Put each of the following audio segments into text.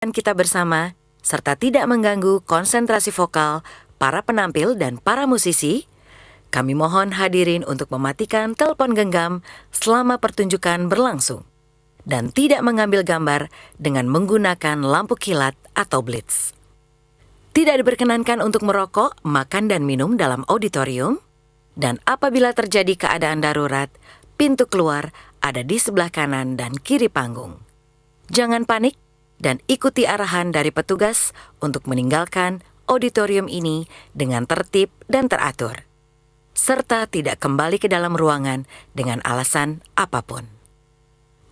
kita bersama, serta tidak mengganggu konsentrasi vokal para penampil dan para musisi, kami mohon hadirin untuk mematikan telepon genggam selama pertunjukan berlangsung dan tidak mengambil gambar dengan menggunakan lampu kilat atau blitz. Tidak diperkenankan untuk merokok, makan dan minum dalam auditorium, dan apabila terjadi keadaan darurat, pintu keluar ada di sebelah kanan dan kiri panggung. Jangan panik dan ikuti arahan dari petugas untuk meninggalkan auditorium ini dengan tertib dan teratur, serta tidak kembali ke dalam ruangan dengan alasan apapun.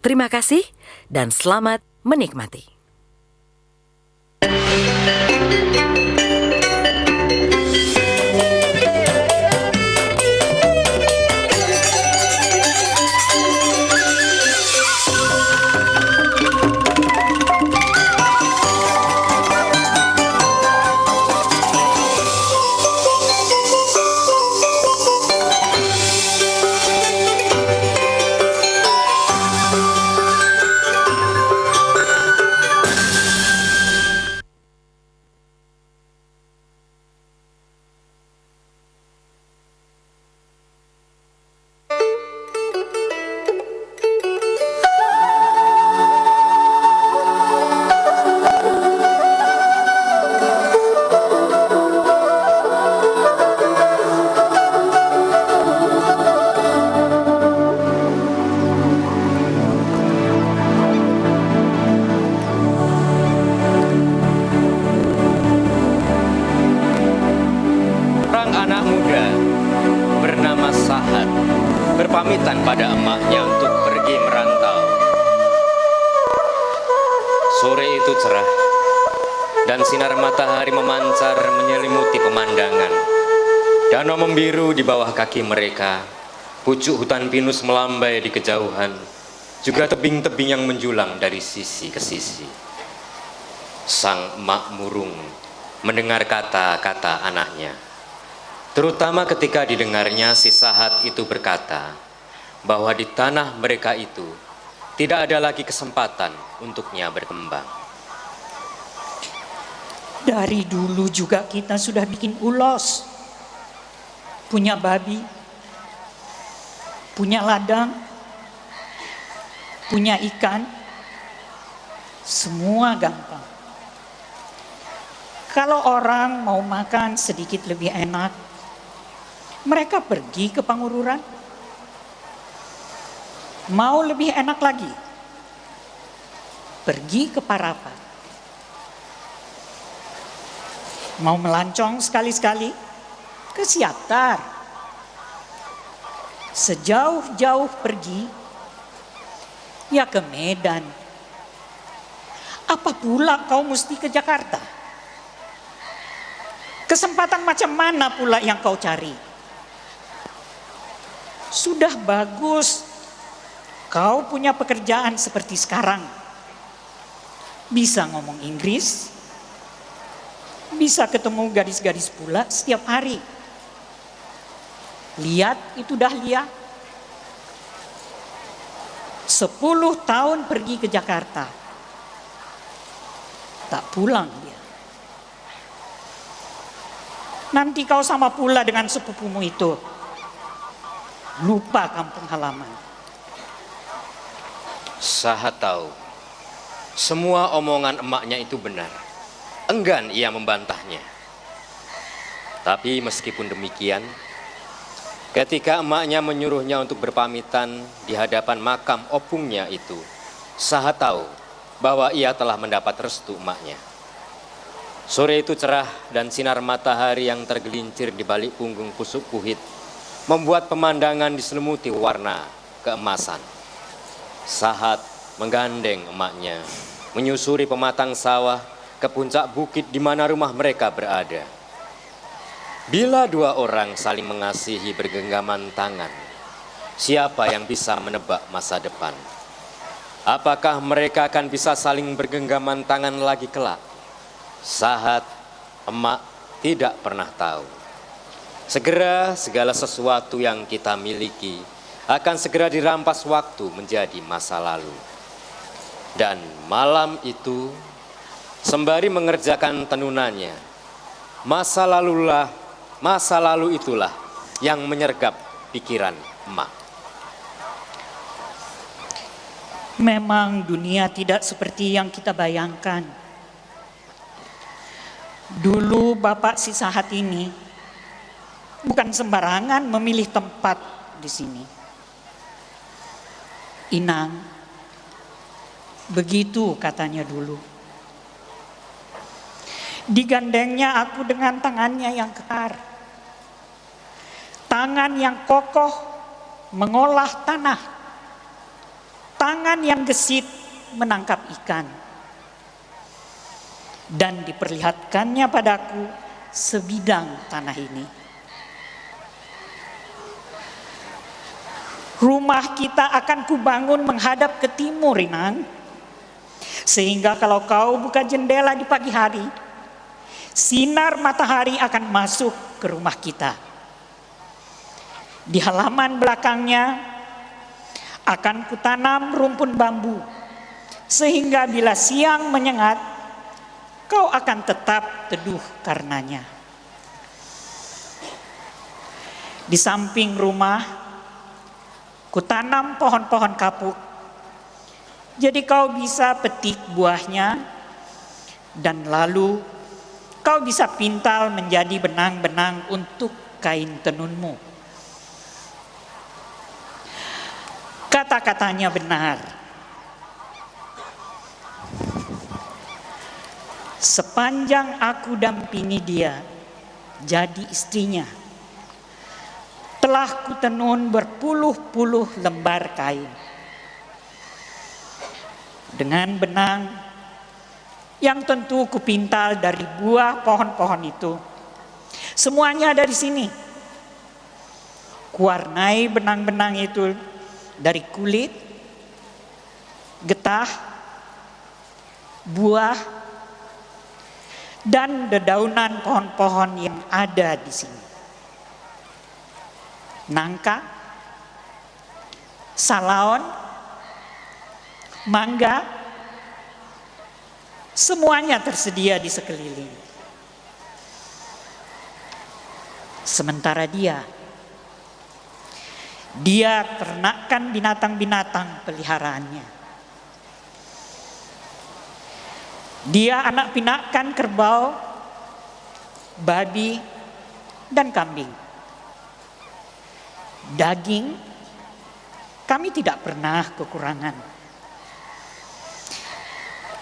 Terima kasih dan selamat menikmati. Berpamitan pada emaknya untuk pergi merantau. Sore itu cerah dan sinar matahari memancar menyelimuti pemandangan. Danau membiru di bawah kaki mereka, pucuk hutan pinus melambai di kejauhan, juga tebing-tebing yang menjulang dari sisi ke sisi. Sang emak murung mendengar kata-kata anaknya, terutama ketika didengarnya si Sahat itu berkata bahwa di tanah mereka itu tidak ada lagi kesempatan untuknya berkembang. Dari dulu juga kita sudah bikin ulos, punya babi, punya ladang, punya ikan, semua gampang. Kalau orang mau makan sedikit lebih enak, mereka pergi ke Pangururan. Mau lebih enak lagi, pergi ke Parapat. Mau melancong sekali-sekali, ke Siatar. Sejauh-jauh pergi, ya ke Medan. Apa pula kau mesti ke Jakarta? Kesempatan macam mana pula yang kau cari? Sudah bagus kau punya pekerjaan seperti sekarang. Bisa ngomong Inggris, bisa ketemu gadis-gadis pula setiap hari. Lihat itu Dahlia, 10 tahun pergi ke Jakarta, tak pulang dia. Nanti kau sama pula dengan sepupumu itu, lupa kampung halaman. Sahat tahu semua omongan emaknya itu benar. Enggan ia membantahnya. Tapi meskipun demikian, ketika emaknya menyuruhnya untuk berpamitan di hadapan makam opungnya itu, Sahat tahu bahwa ia telah mendapat restu emaknya. Sore itu cerah dan sinar matahari yang tergelincir di balik punggung pusuk kuhit membuat pemandangan diselimuti warna keemasan. Sahat menggandeng emaknya, menyusuri pematang sawah ke puncak bukit di mana rumah mereka berada. Bila dua orang saling mengasihi bergenggaman tangan, siapa yang bisa menebak masa depan? Apakah mereka akan bisa saling bergenggaman tangan lagi kelak? Sahat, emak tidak pernah tahu. Segera segala sesuatu yang kita miliki akan segera dirampas waktu menjadi masa lalu. Dan malam itu sembari mengerjakan tenunannya, masa lalu itulah yang menyergap pikiran emak. Memang dunia tidak seperti yang kita bayangkan. Dulu Bapak si Sahat ini bukan sembarangan memilih tempat di sini. Inang, begitu katanya dulu. Digandengnya aku dengan tangannya yang kekar. Tangan yang kokoh mengolah tanah. Tangan yang gesit menangkap ikan. Dan diperlihatkannya padaku sebidang tanah ini. Rumah kita akan kubangun menghadap ke timur, Inang. Sehingga kalau kau buka jendela di pagi hari, sinar matahari akan masuk ke rumah kita. Di halaman belakangnya akan kutanam rumpun bambu, sehingga bila siang menyengat, kau akan tetap teduh karenanya. Di samping rumah, kutanam pohon-pohon kapuk, jadi kau bisa petik buahnya, dan lalu kau bisa pintal menjadi benang-benang untuk kain tenunmu. Kata-katanya benar. Sepanjang aku dampingi dia jadi istrinya, telah kutenun berpuluh-puluh lembar kain dengan benang yang tentu kupintal dari buah pohon-pohon itu. Semuanya ada di sini. Kuwarnai benang-benang itu dari kulit, getah, buah, dan dedaunan pohon-pohon yang ada di sini. Nangka, salaon, mangga, semuanya tersedia di sekeliling. Sementara dia ternakkan binatang-binatang peliharaannya. Dia anak pinakkan kerbau, babi, dan kambing. Daging kami tidak pernah kekurangan.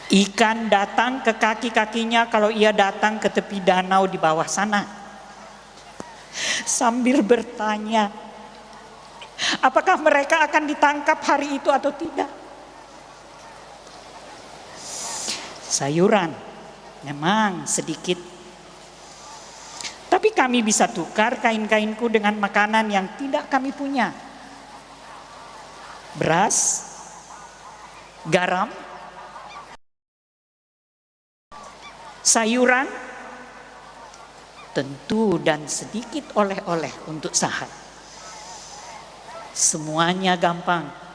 Ikan datang ke kaki-kakinya kalau ia datang ke tepi danau di bawah sana, sambil bertanya, apakah mereka akan ditangkap hari itu atau tidak? Sayuran memang sedikit, tapi kami bisa tukar kain-kainku dengan makanan yang tidak kami punya. Beras, garam, sayuran, tentu dan sedikit oleh-oleh untuk Sahat. Semuanya gampang.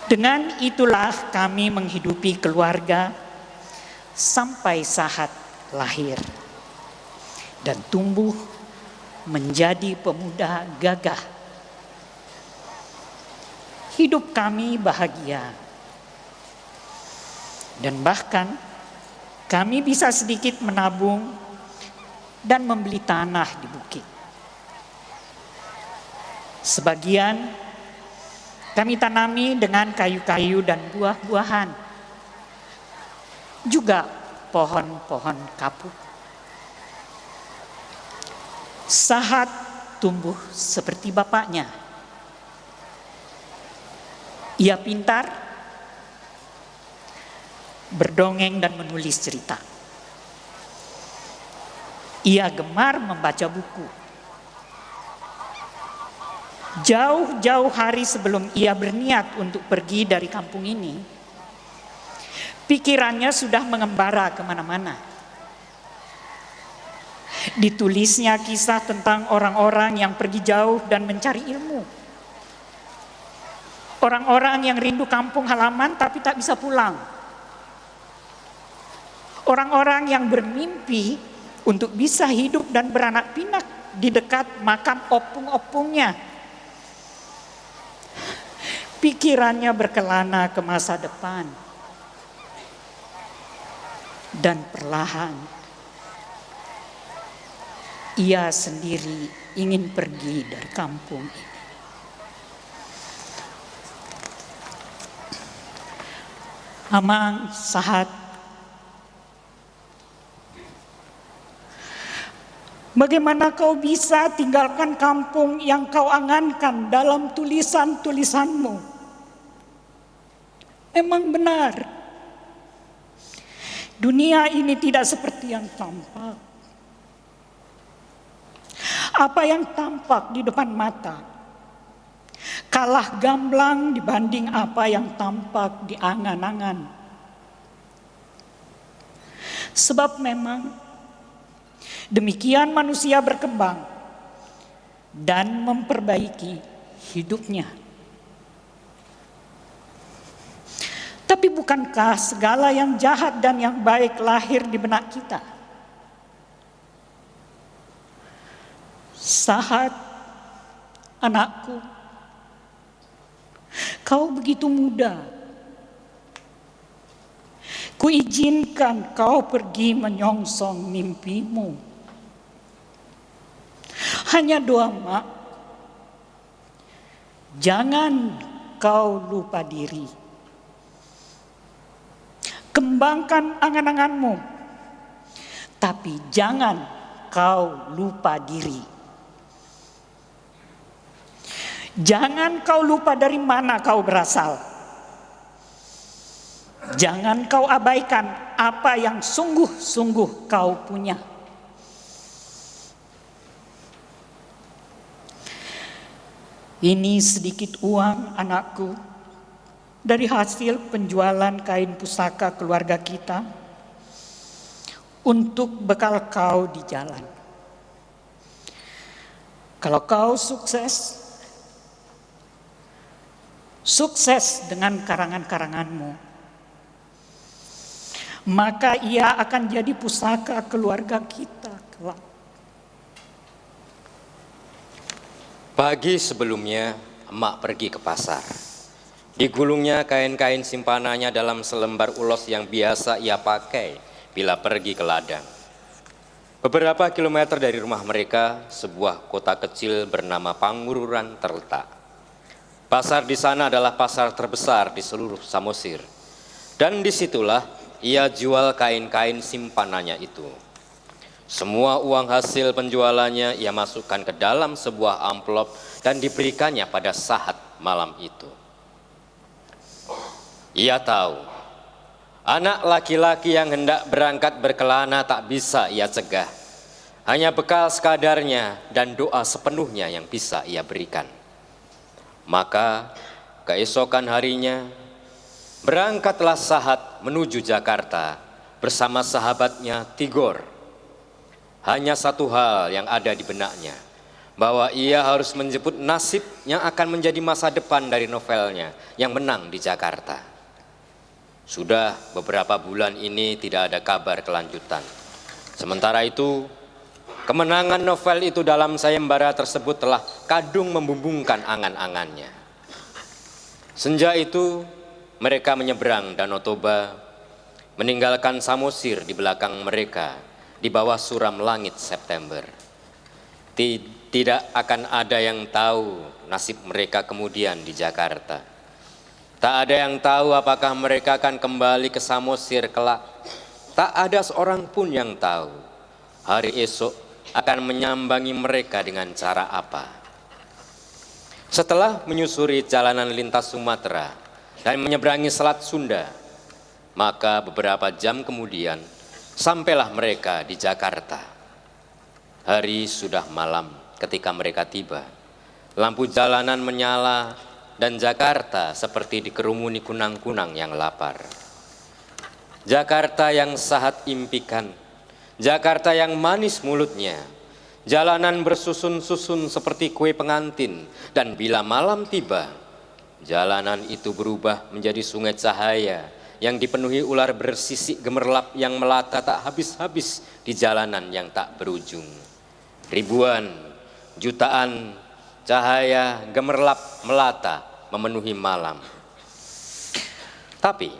Dengan itulah kami menghidupi keluarga sampai Sahat lahir dan tumbuh menjadi pemuda gagah. Hidup kami bahagia. Dan bahkan kami bisa sedikit menabung dan membeli tanah di bukit. Sebagian kami tanami dengan kayu-kayu dan buah-buahan. Juga pohon-pohon kapuk. Sahat tumbuh seperti bapaknya. Ia pintar, berdongeng dan menulis cerita. Ia gemar membaca buku. Jauh-jauh hari sebelum ia berniat untuk pergi dari kampung ini, pikirannya sudah mengembara kemana-mana. Ditulisnya kisah tentang orang-orang yang pergi jauh dan mencari ilmu. Orang-orang yang rindu kampung halaman tapi tak bisa pulang. Orang-orang yang bermimpi untuk bisa hidup dan beranak pinak di dekat makam opung-opungnya. Pikirannya berkelana ke masa depan. Dan perlahan ia sendiri ingin pergi dari kampung ini. Amang Sahat, bagaimana kau bisa tinggalkan kampung yang kau angankan dalam tulisan-tulisanmu? Memang benar, dunia ini tidak seperti yang tampak. Apa yang tampak di depan mata kalah gamblang dibanding apa yang tampak di angan-angan. Sebab memang demikian manusia berkembang dan memperbaiki hidupnya. Tapi bukankah segala yang jahat dan yang baik lahir di benak kita? Sahat, anakku, kau begitu muda. Kuizinkan kau pergi menyongsong mimpimu. Hanya doa mak, jangan kau lupa diri. Kembangkan angan-anganmu, tapi jangan kau lupa diri. Jangan kau lupa dari mana kau berasal. Jangan kau abaikan apa yang sungguh-sungguh kau punya. Ini sedikit uang, anakku, dari hasil penjualan kain pusaka keluarga kita untuk bekal kau di jalan. Kalau kau sukses dengan karangan-karanganmu, maka ia akan jadi pusaka keluarga kita kelak. Pagi sebelumnya, emak pergi ke pasar. Digulungnya kain-kain simpanannya dalam selembar ulos yang biasa ia pakai bila pergi ke ladang. Beberapa kilometer dari rumah mereka, sebuah kota kecil bernama Pangururan terletak. Pasar di sana adalah pasar terbesar di seluruh Samosir. Dan disitulah ia jual kain-kain simpanannya itu. Semua uang hasil penjualannya ia masukkan ke dalam sebuah amplop dan diberikannya pada Sahat malam itu. Ia tahu, anak laki-laki yang hendak berangkat berkelana tak bisa ia cegah. Hanya bekal sekadarnya dan doa sepenuhnya yang bisa ia berikan. Maka keesokan harinya berangkatlah Sahat menuju Jakarta bersama sahabatnya Tigor. Hanya satu hal yang ada di benaknya, bahwa ia harus menjemput nasib yang akan menjadi masa depan dari novelnya yang menang di Jakarta. Sudah beberapa bulan ini tidak ada kabar kelanjutan. Sementara itu, kemenangan novel itu dalam sayembara tersebut telah kadung membumbungkan angan-angannya. Senja itu mereka menyeberang Danau Toba, meninggalkan Samosir di belakang mereka di bawah suram langit September. Tidak akan ada yang tahu nasib mereka kemudian di Jakarta. Tak ada yang tahu apakah mereka akan kembali ke Samosir kelak. Tak ada seorang pun yang tahu hari esok akan menyambangi mereka dengan cara apa. Setelah menyusuri jalanan lintas Sumatera dan menyeberangi Selat Sunda, maka beberapa jam kemudian sampailah mereka di Jakarta. Hari sudah malam ketika mereka tiba. Lampu jalanan menyala dan Jakarta seperti dikerumuni kunang-kunang yang lapar. Jakarta yang Sahat impikan, Jakarta yang manis mulutnya, jalanan bersusun-susun seperti kue pengantin, dan bila malam tiba, jalanan itu berubah menjadi sungai cahaya yang dipenuhi ular bersisik gemerlap yang melata tak habis-habis di jalanan yang tak berujung. Ribuan, jutaan cahaya gemerlap melata memenuhi malam. Tapi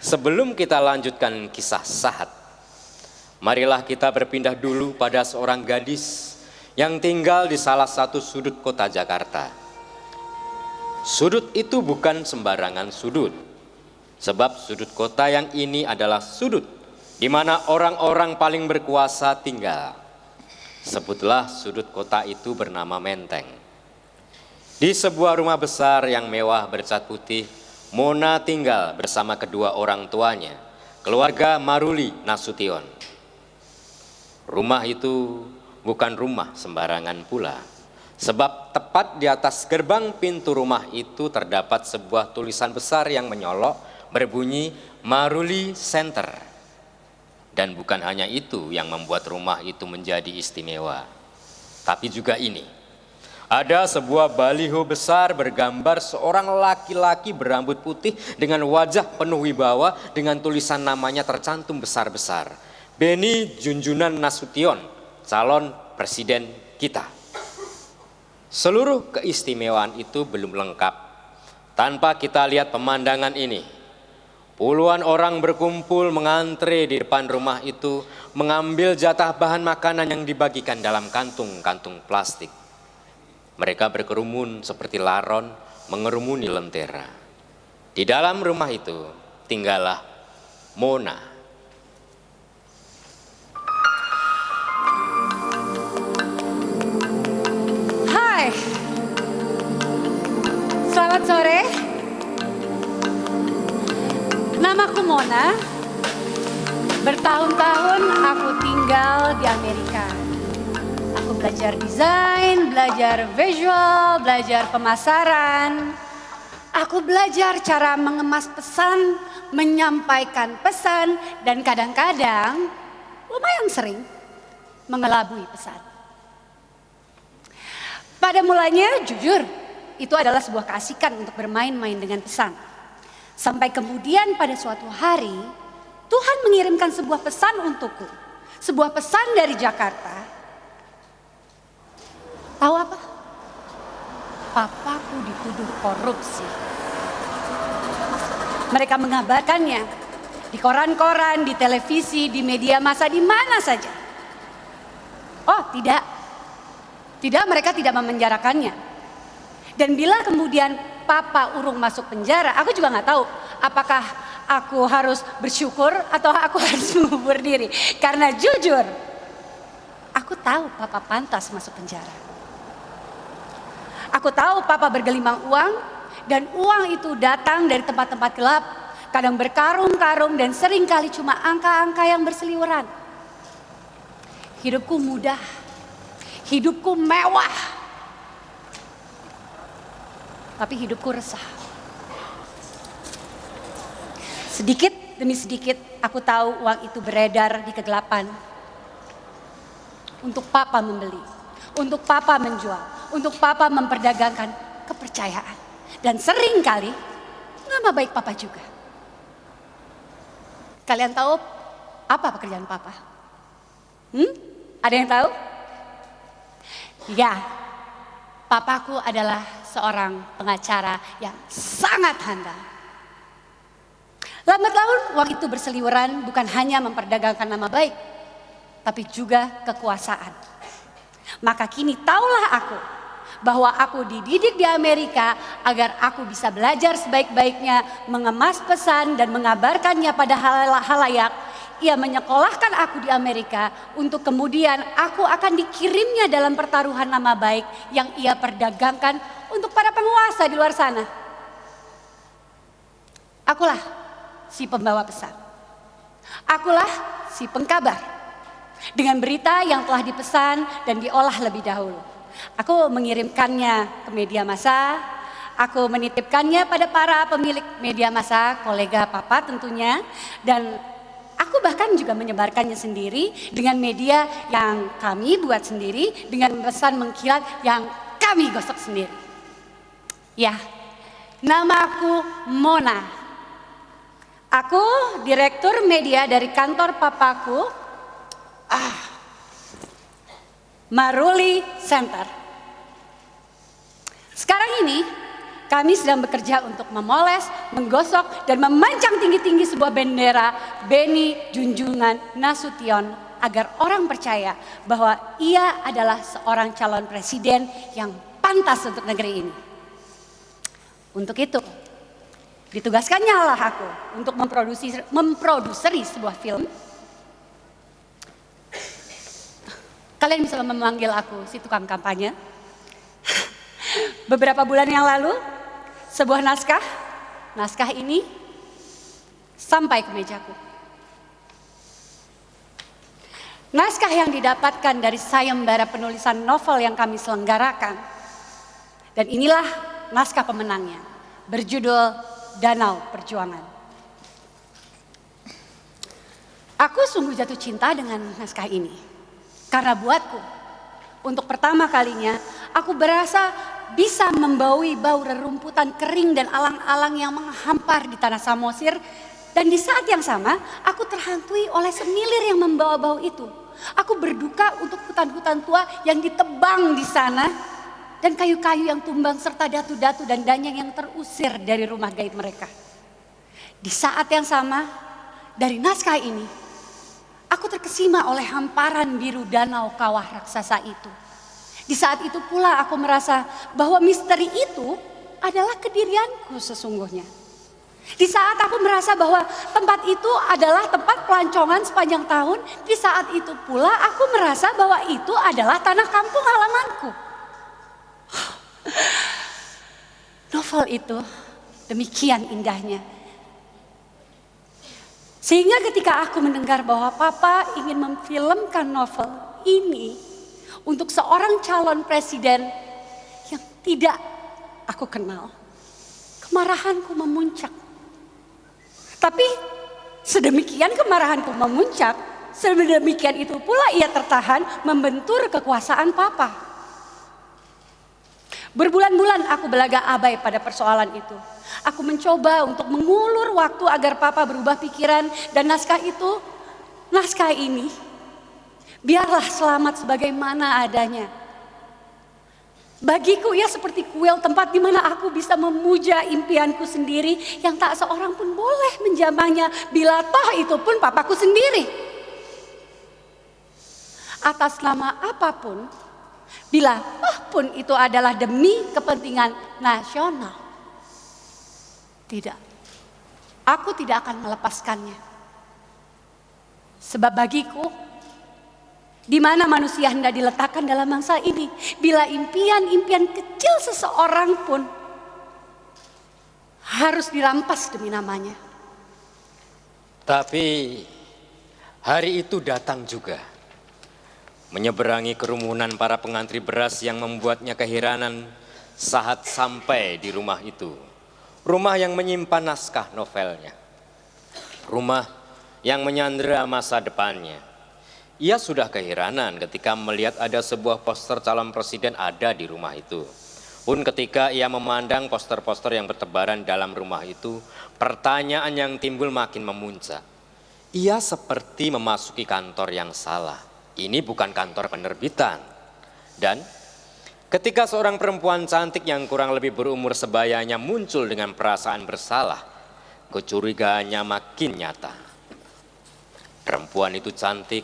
sebelum kita lanjutkan kisah Sahat, marilah kita berpindah dulu pada seorang gadis yang tinggal di salah satu sudut kota Jakarta. Sudut itu bukan sembarangan sudut, sebab sudut kota yang ini adalah sudut di mana orang-orang paling berkuasa tinggal. Sebutlah sudut kota itu bernama Menteng. Di sebuah rumah besar yang mewah bercat putih, Mona tinggal bersama kedua orang tuanya, keluarga Maruli Nasution. Rumah itu bukan rumah sembarangan pula, sebab tepat di atas gerbang pintu rumah itu terdapat sebuah tulisan besar yang menyolok berbunyi Maruli Center. Dan bukan hanya itu yang membuat rumah itu menjadi istimewa, tapi juga ini. Ada sebuah baliho besar bergambar seorang laki-laki berambut putih dengan wajah penuh wibawa dengan tulisan namanya tercantum besar-besar. Beni Junjunan Nasution, calon presiden kita. Seluruh keistimewaan itu belum lengkap tanpa kita lihat pemandangan ini. Puluhan orang berkumpul mengantre di depan rumah itu, mengambil jatah bahan makanan yang dibagikan dalam kantung-kantung plastik. Mereka berkerumun seperti laron mengerumuni lentera. Di dalam rumah itu tinggallah Mona. Hai, selamat sore. Namaku Mona. Bertahun-tahun aku tinggal di Amerika. Aku belajar desain, belajar visual, belajar pemasaran. Aku belajar cara mengemas pesan, menyampaikan pesan, dan kadang-kadang lumayan sering mengelabui pesan. Pada mulanya jujur, itu adalah sebuah keasikan untuk bermain-main dengan pesan. Sampai kemudian pada suatu hari, Tuhan mengirimkan sebuah pesan untukku. Sebuah pesan dari Jakarta. Tahu apa? Papaku dituduh korupsi. Mereka mengabarkannya di koran-koran, di televisi, di media massa, di mana saja. Oh tidak, mereka tidak memenjarakannya. Dan bila kemudian Papa urung masuk penjara, aku juga nggak tahu apakah aku harus bersyukur atau aku harus mengubur diri. Karena jujur, aku tahu Papa pantas masuk penjara. Aku tahu Papa bergelimang uang, dan uang itu datang dari tempat-tempat gelap, kadang berkarung-karung dan seringkali cuma angka-angka yang berseliweran. Hidupku mudah, hidupku mewah, tapi hidupku resah. Sedikit demi sedikit aku tahu uang itu beredar di kegelapan. Untuk Papa membeli, untuk Papa menjual, untuk Papa memperdagangkan kepercayaan. Dan seringkali nama baik Papa juga. Kalian tahu apa pekerjaan Papa? Ada yang tahu? Ya, Papaku adalah seorang pengacara yang sangat handal. Lambat laun uang itu berseliweran bukan hanya memperdagangkan nama baik, tapi juga kekuasaan. Maka kini taulah aku bahwa aku dididik di Amerika agar aku bisa belajar sebaik-baiknya, mengemas pesan dan mengabarkannya pada halayak. Ia menyekolahkan aku di Amerika untuk kemudian aku akan dikirimnya dalam pertaruhan nama baik yang ia perdagangkan untuk para penguasa di luar sana. Akulah si pembawa pesan. Akulah si pengkabar dengan berita yang telah dipesan dan diolah lebih dahulu. Aku mengirimkannya ke media massa, aku menitipkannya pada para pemilik media massa, kolega Papa tentunya, dan aku bahkan juga menyebarkannya sendiri dengan media yang kami buat sendiri, dengan pesan mengkilat yang kami gosok sendiri. Ya, namaku Mona. Aku direktur media dari kantor papaku, Maruli Center. Sekarang ini kami sedang bekerja untuk memoles, menggosok, dan memancang tinggi-tinggi sebuah bendera Beni Junjungan Nasution agar orang percaya bahwa ia adalah seorang calon presiden yang pantas untuk negeri ini. Untuk itu, ditugaskannya lah aku untuk memproduseri sebuah film. Kalian bisa memanggil aku si tukang kampanye. Beberapa bulan yang lalu, sebuah naskah ini sampai ke mejaku. Naskah yang didapatkan dari sayembara penulisan novel yang kami selenggarakan. Dan inilah naskah pemenangnya, berjudul Danau Perjuangan. Aku sungguh jatuh cinta dengan naskah ini. Karena buatku, untuk pertama kalinya, aku berasa bisa membaui bau rerumputan kering dan alang-alang yang menghampar di tanah Samosir. Dan di saat yang sama, aku terhantui oleh semilir yang membawa bau itu. Aku berduka untuk hutan-hutan tua yang ditebang di sana. Dan kayu-kayu yang tumbang serta datu-datu dan danyang yang terusir dari rumah gaib mereka. Di saat yang sama, dari naskah ini, aku terkesima oleh hamparan biru danau kawah raksasa itu. Di saat itu pula aku merasa bahwa misteri itu adalah kedirianku sesungguhnya. Di saat aku merasa bahwa tempat itu adalah tempat pelancongan sepanjang tahun, di saat itu pula aku merasa bahwa itu adalah tanah kampung halamanku. Novel itu demikian indahnya. Sehingga ketika aku mendengar bahwa Papa ingin memfilmkan novel ini untuk seorang calon presiden yang tidak aku kenal, kemarahanku memuncak. Tapi sedemikian kemarahanku memuncak, sedemikian itu pula ia tertahan membentur kekuasaan Papa. Berbulan-bulan aku belaga abai pada persoalan itu. Aku mencoba untuk mengulur waktu agar Papa berubah pikiran, dan naskah ini, biarlah selamat sebagaimana adanya. Bagiku ia seperti kuil tempat di mana aku bisa memuja impianku sendiri yang tak seorang pun boleh menjamahnya, bila toh itu pun papaku sendiri. Atas nama apapun, bila toh pun itu adalah demi kepentingan nasional. Tidak, aku tidak akan melepaskannya. Sebab bagiku, di mana manusia hendak diletakkan dalam bangsa ini, bila impian-impian kecil seseorang pun harus dirampas demi namanya. Tapi hari itu datang juga, menyeberangi kerumunan para pengantri beras yang membuatnya keheranan saat sampai di rumah itu. Rumah yang menyimpan naskah novelnya. Rumah yang menyandera masa depannya. Ia sudah keheranan ketika melihat ada sebuah poster calon presiden ada di rumah itu. Pun ketika ia memandang poster-poster yang bertebaran dalam rumah itu, pertanyaan yang timbul makin memuncak. Ia seperti memasuki kantor yang salah. Ini bukan kantor penerbitan. Dan ketika seorang perempuan cantik yang kurang lebih berumur sebayanya muncul dengan perasaan bersalah, kecurigaannya makin nyata. Perempuan itu cantik,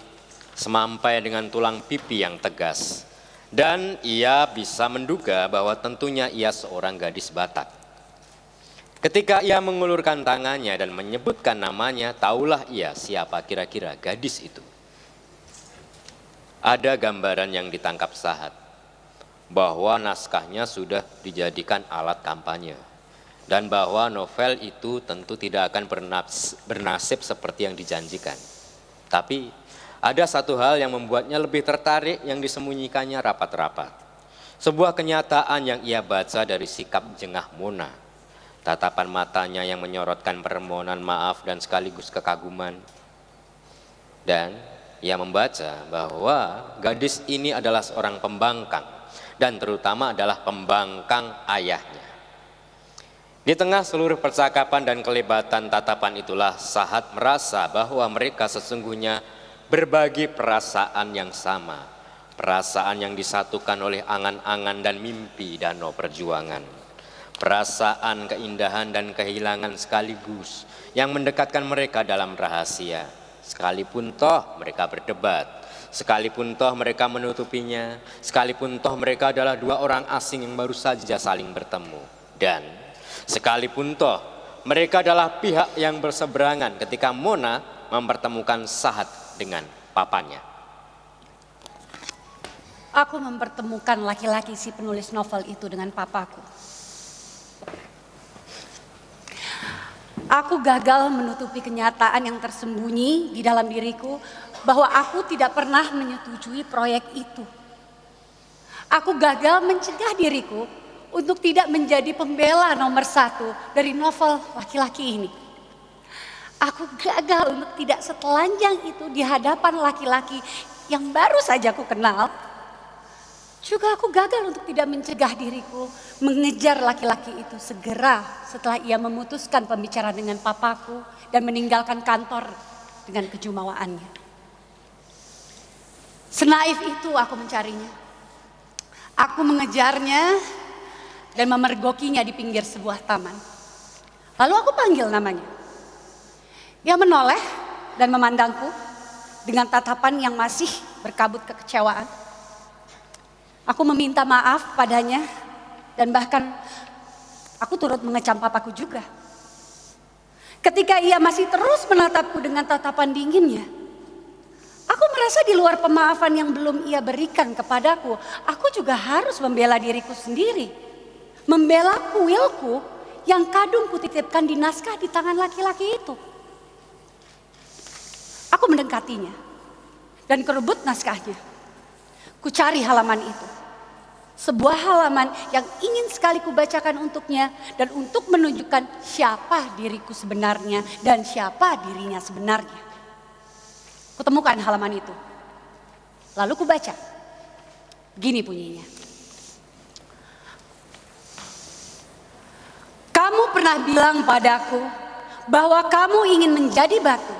semampai dengan tulang pipi yang tegas. Dan ia bisa menduga bahwa tentunya ia seorang gadis Batak. Ketika ia mengulurkan tangannya dan menyebutkan namanya, taulah ia siapa kira-kira gadis itu. Ada gambaran yang ditangkap Sahat, bahwa naskahnya sudah dijadikan alat kampanye, dan bahwa novel itu tentu tidak akan bernasib seperti yang dijanjikan. Tapi ada satu hal yang membuatnya lebih tertarik yang disembunyikannya rapat-rapat. Sebuah kenyataan yang ia baca dari sikap jengah Mona, tatapan matanya yang menyorotkan permohonan maaf dan sekaligus kekaguman. Dan ia membaca bahwa gadis ini adalah seorang pembangkang, dan terutama adalah pembangkang ayahnya. Di tengah seluruh percakapan dan kelebatan tatapan itulah Sahat merasa bahwa mereka sesungguhnya berbagi perasaan yang sama. Perasaan yang disatukan oleh angan-angan dan mimpi danau perjuangan. Perasaan keindahan dan kehilangan sekaligus yang mendekatkan mereka dalam rahasia. Sekalipun toh mereka berdebat, sekalipun toh mereka menutupinya, sekalipun toh mereka adalah dua orang asing yang baru saja saling bertemu. Dan sekalipun toh mereka adalah pihak yang berseberangan ketika Mona mempertemukan Sahat dengan papanya. Aku mempertemukan laki-laki si penulis novel itu dengan papaku. Aku gagal menutupi kenyataan yang tersembunyi di dalam diriku bahwa aku tidak pernah menyetujui proyek itu. Aku gagal mencegah diriku untuk tidak menjadi pembela nomor 1 dari novel laki-laki ini. Aku gagal untuk tidak setelanjang itu di hadapan laki-laki yang baru saja aku kenal. Juga aku gagal untuk tidak mencegah diriku mengejar laki-laki itu segera setelah ia memutuskan pembicaraan dengan papaku dan meninggalkan kantor dengan kejumawaannya. Senaif itu aku mencarinya. Aku mengejarnya dan memergokinya di pinggir sebuah taman. Lalu aku panggil namanya. Dia menoleh dan memandangku dengan tatapan yang masih berkabut kekecewaan. Aku meminta maaf padanya dan bahkan aku turut mengecam papaku juga. Ketika ia masih terus menatapku dengan tatapan dinginnya, aku merasa di luar pemaafan yang belum ia berikan kepadaku, aku juga harus membela diriku sendiri. Membela kuilku yang kadung kutitipkan di naskah di tangan laki-laki itu. Aku mendekatinya dan kerebut naskahnya. Ku cari halaman itu. Sebuah halaman yang ingin sekali kubacakan untuknya dan untuk menunjukkan siapa diriku sebenarnya dan siapa dirinya sebenarnya. Kutemukan halaman itu. Lalu kubaca. Gini bunyinya. Kamu pernah bilang padaku bahwa kamu ingin menjadi batu.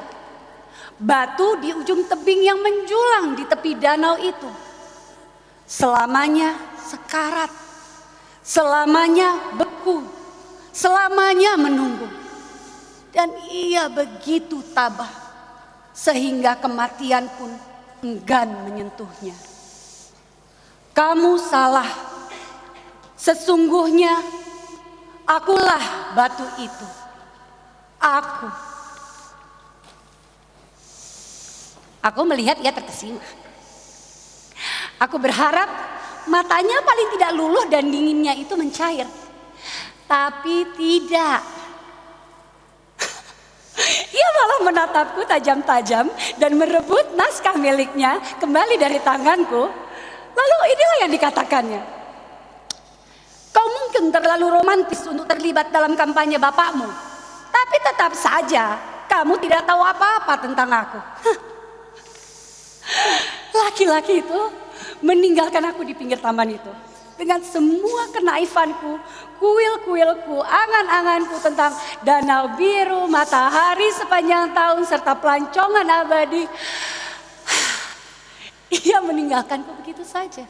Batu di ujung tebing yang menjulang di tepi danau itu. Selamanya sekarat, selamanya beku, selamanya menunggu. Dan ia begitu tabah sehingga kematian pun enggan menyentuhnya. Kamu salah. Sesungguhnya akulah batu itu. Aku. Aku melihat ia terkesima. Aku berharap matanya paling tidak luluh dan dinginnya itu mencair. Tapi tidak. Ia malah menatapku tajam-tajam dan merebut naskah miliknya kembali dari tanganku. Lalu inilah yang dikatakannya. Kau mungkin terlalu romantis untuk terlibat dalam kampanye bapakmu. Tapi tetap saja kamu tidak tahu apa-apa tentang aku. Laki-laki itu meninggalkan aku di pinggir taman itu. Dengan semua kenaifanku, kuil-kuilku, angan-anganku tentang danau biru, matahari sepanjang tahun, serta pelancongan abadi. Ia meninggalkanku begitu saja.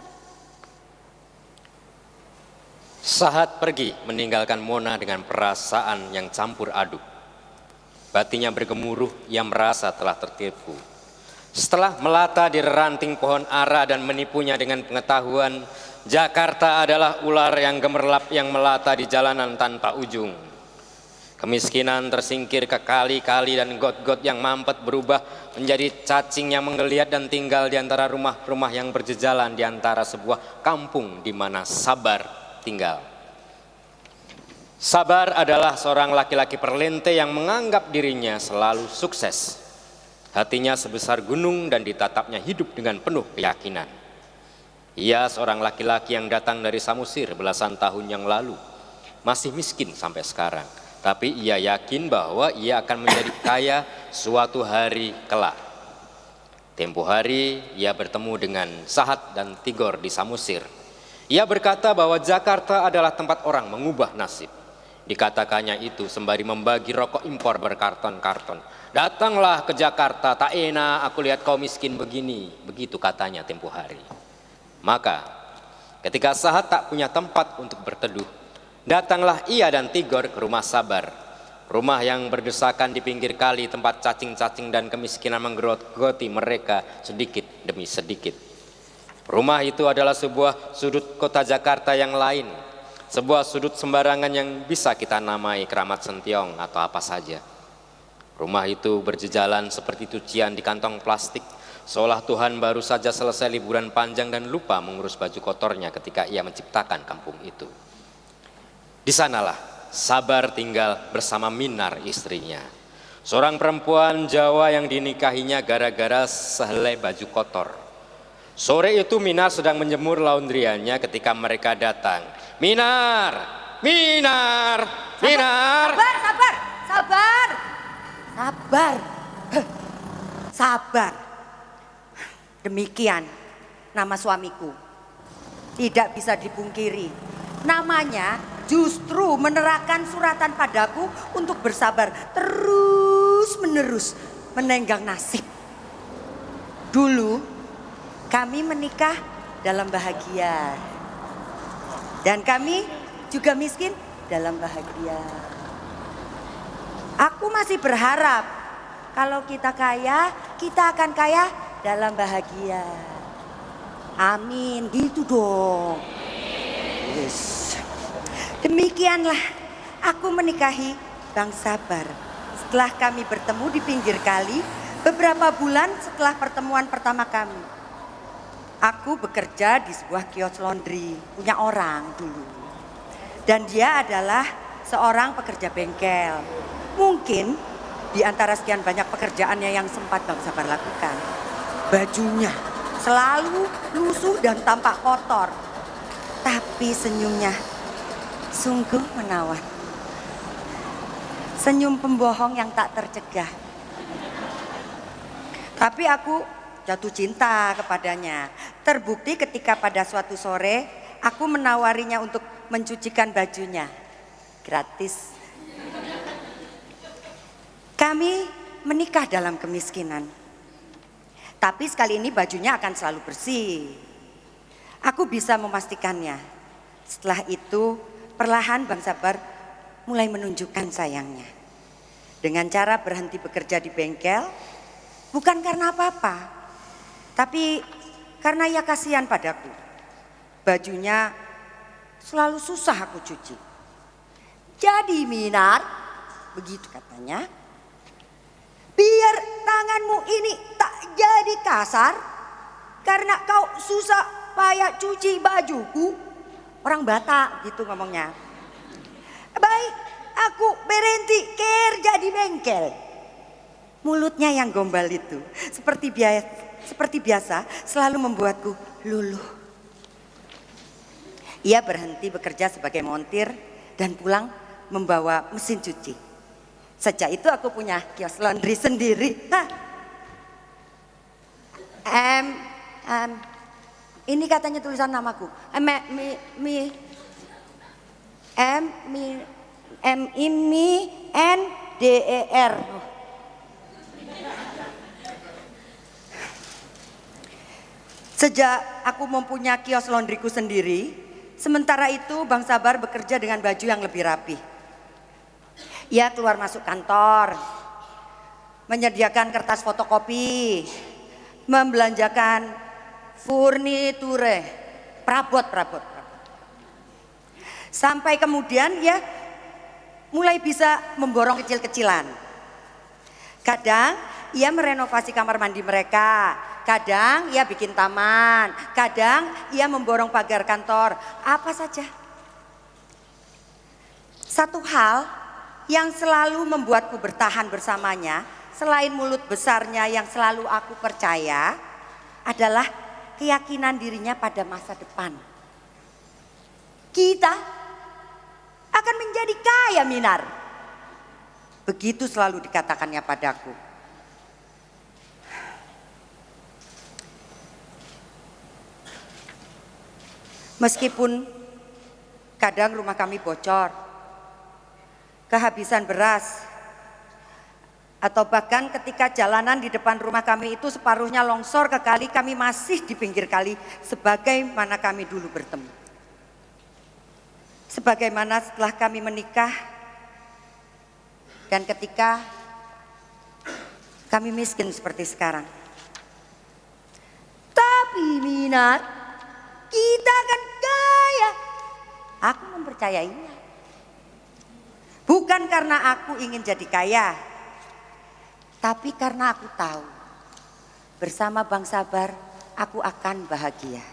Sahat pergi meninggalkan Mona dengan perasaan yang campur aduk. Batinnya bergemuruh, ia merasa telah tertipu. Setelah melata di ranting pohon ara dan menipunya dengan pengetahuan Jakarta adalah ular yang gemerlap yang melata di jalanan tanpa ujung. Kemiskinan tersingkir ke kali-kali dan got-got yang mampet berubah menjadi cacing yang menggeliat dan tinggal di antara rumah-rumah yang berjejalan di antara sebuah kampung di mana Sabar tinggal. Sabar adalah seorang laki-laki perlente yang menganggap dirinya selalu sukses. Hatinya sebesar gunung dan ditatapnya hidup dengan penuh keyakinan. Ia seorang laki-laki yang datang dari Samosir belasan tahun yang lalu. Masih miskin sampai sekarang. Tapi ia yakin bahwa ia akan menjadi kaya suatu hari kelak. Tempo hari ia bertemu dengan Sahat dan Tigor di Samosir. Ia berkata bahwa Jakarta adalah tempat orang mengubah nasib. Dikatakannya itu sembari membagi rokok impor berkarton-karton. Datanglah ke Jakarta, tak enak aku lihat kau miskin begini. Begitu katanya tempo hari. Maka ketika Sahat tak punya tempat untuk berteduh, datanglah ia dan Tigor ke rumah Sabar. Rumah yang berdesakan di pinggir kali, tempat cacing-cacing dan kemiskinan menggerogoti mereka sedikit demi sedikit. Rumah itu adalah sebuah sudut kota Jakarta yang lain. Sebuah sudut sembarangan yang bisa kita namai Keramat Sentiong atau apa saja. Rumah itu berjejalan seperti cucian di kantong plastik, seolah Tuhan baru saja selesai liburan panjang dan lupa mengurus baju kotornya ketika ia menciptakan kampung itu. Di sanalah Sabar tinggal bersama Minar istrinya, seorang perempuan Jawa yang dinikahinya gara-gara sehelai baju kotor. Sore itu Minar sedang menjemur laundriannya ketika mereka datang. Minar, Minar, Minar. Sabar. Demikian nama suamiku. Tidak bisa dipungkiri. Namanya justru menerangkan suratan padaku untuk bersabar terus menerus menenggang nasib. Dulu kami menikah dalam bahagia. Dan kami juga miskin dalam bahagia. Aku masih berharap kalau kita kaya, kita akan kaya dalam bahagia. Amin, gitu dong. Yes. Demikianlah aku menikahi Bang Sabar. Setelah kami bertemu di pinggir kali, beberapa bulan setelah pertemuan pertama kami. Aku bekerja di sebuah kios laundry, punya orang dulu. Dan dia adalah seorang pekerja bengkel. Mungkin di antara sekian banyak pekerjaannya yang sempat Bang Sabar lakukan, bajunya selalu lusuh dan tampak kotor. Tapi senyumnya sungguh menawan. Senyum pembohong yang tak tercegah. Tapi aku jatuh cinta kepadanya. Terbukti ketika pada suatu sore aku menawarinya untuk mencucikan bajunya. Gratis. Kami menikah dalam kemiskinan. Tapi sekali ini bajunya akan selalu bersih. Aku bisa memastikannya. Setelah itu perlahan Bang Sabar mulai menunjukkan sayangnya. Dengan cara berhenti bekerja di bengkel. Bukan karena apa-apa. Tapi karena ia kasihan padaku. Bajunya selalu susah aku cuci. Jadi Minar, begitu katanya, biar tanganmu ini tak jadi kasar karena kau susah payah cuci bajuku. Orang Batak gitu ngomongnya. Baik, aku berhenti kerja di bengkel. Mulutnya yang gombal itu seperti biasa selalu membuatku luluh. Ia berhenti bekerja sebagai montir dan pulang membawa mesin cuci. Sejak itu aku punya kios laundry sendiri. Ini katanya tulisan namaku. MINDER. Sejak aku mempunyai kios laundryku sendiri, sementara itu Bang Sabar bekerja dengan baju yang lebih rapi. Ia keluar masuk kantor, menyediakan kertas fotokopi, membelanjakan furniture, perabot. Sampai kemudian ia mulai bisa memborong kecil-kecilan. Kadang ia merenovasi kamar mandi mereka, kadang ia bikin taman, kadang ia memborong pagar kantor, apa saja. Satu hal yang selalu membuatku bertahan bersamanya, selain mulut besarnya yang selalu aku percaya, adalah keyakinan dirinya pada masa depan. Kita akan menjadi kaya, Minar. Begitu selalu dikatakannya padaku. Meskipun kadang rumah kami bocor, kehabisan beras, atau bahkan ketika jalanan di depan rumah kami itu separuhnya longsor ke kali, kami masih di pinggir kali sebagaimana kami dulu bertemu. Sebagaimana setelah kami menikah dan ketika kami miskin seperti sekarang. Tapi Minar, kita akan kaya. Aku mempercayainya. Bukan karena aku ingin jadi kaya, tapi karena aku tahu bersama Bang Sabar aku akan bahagia.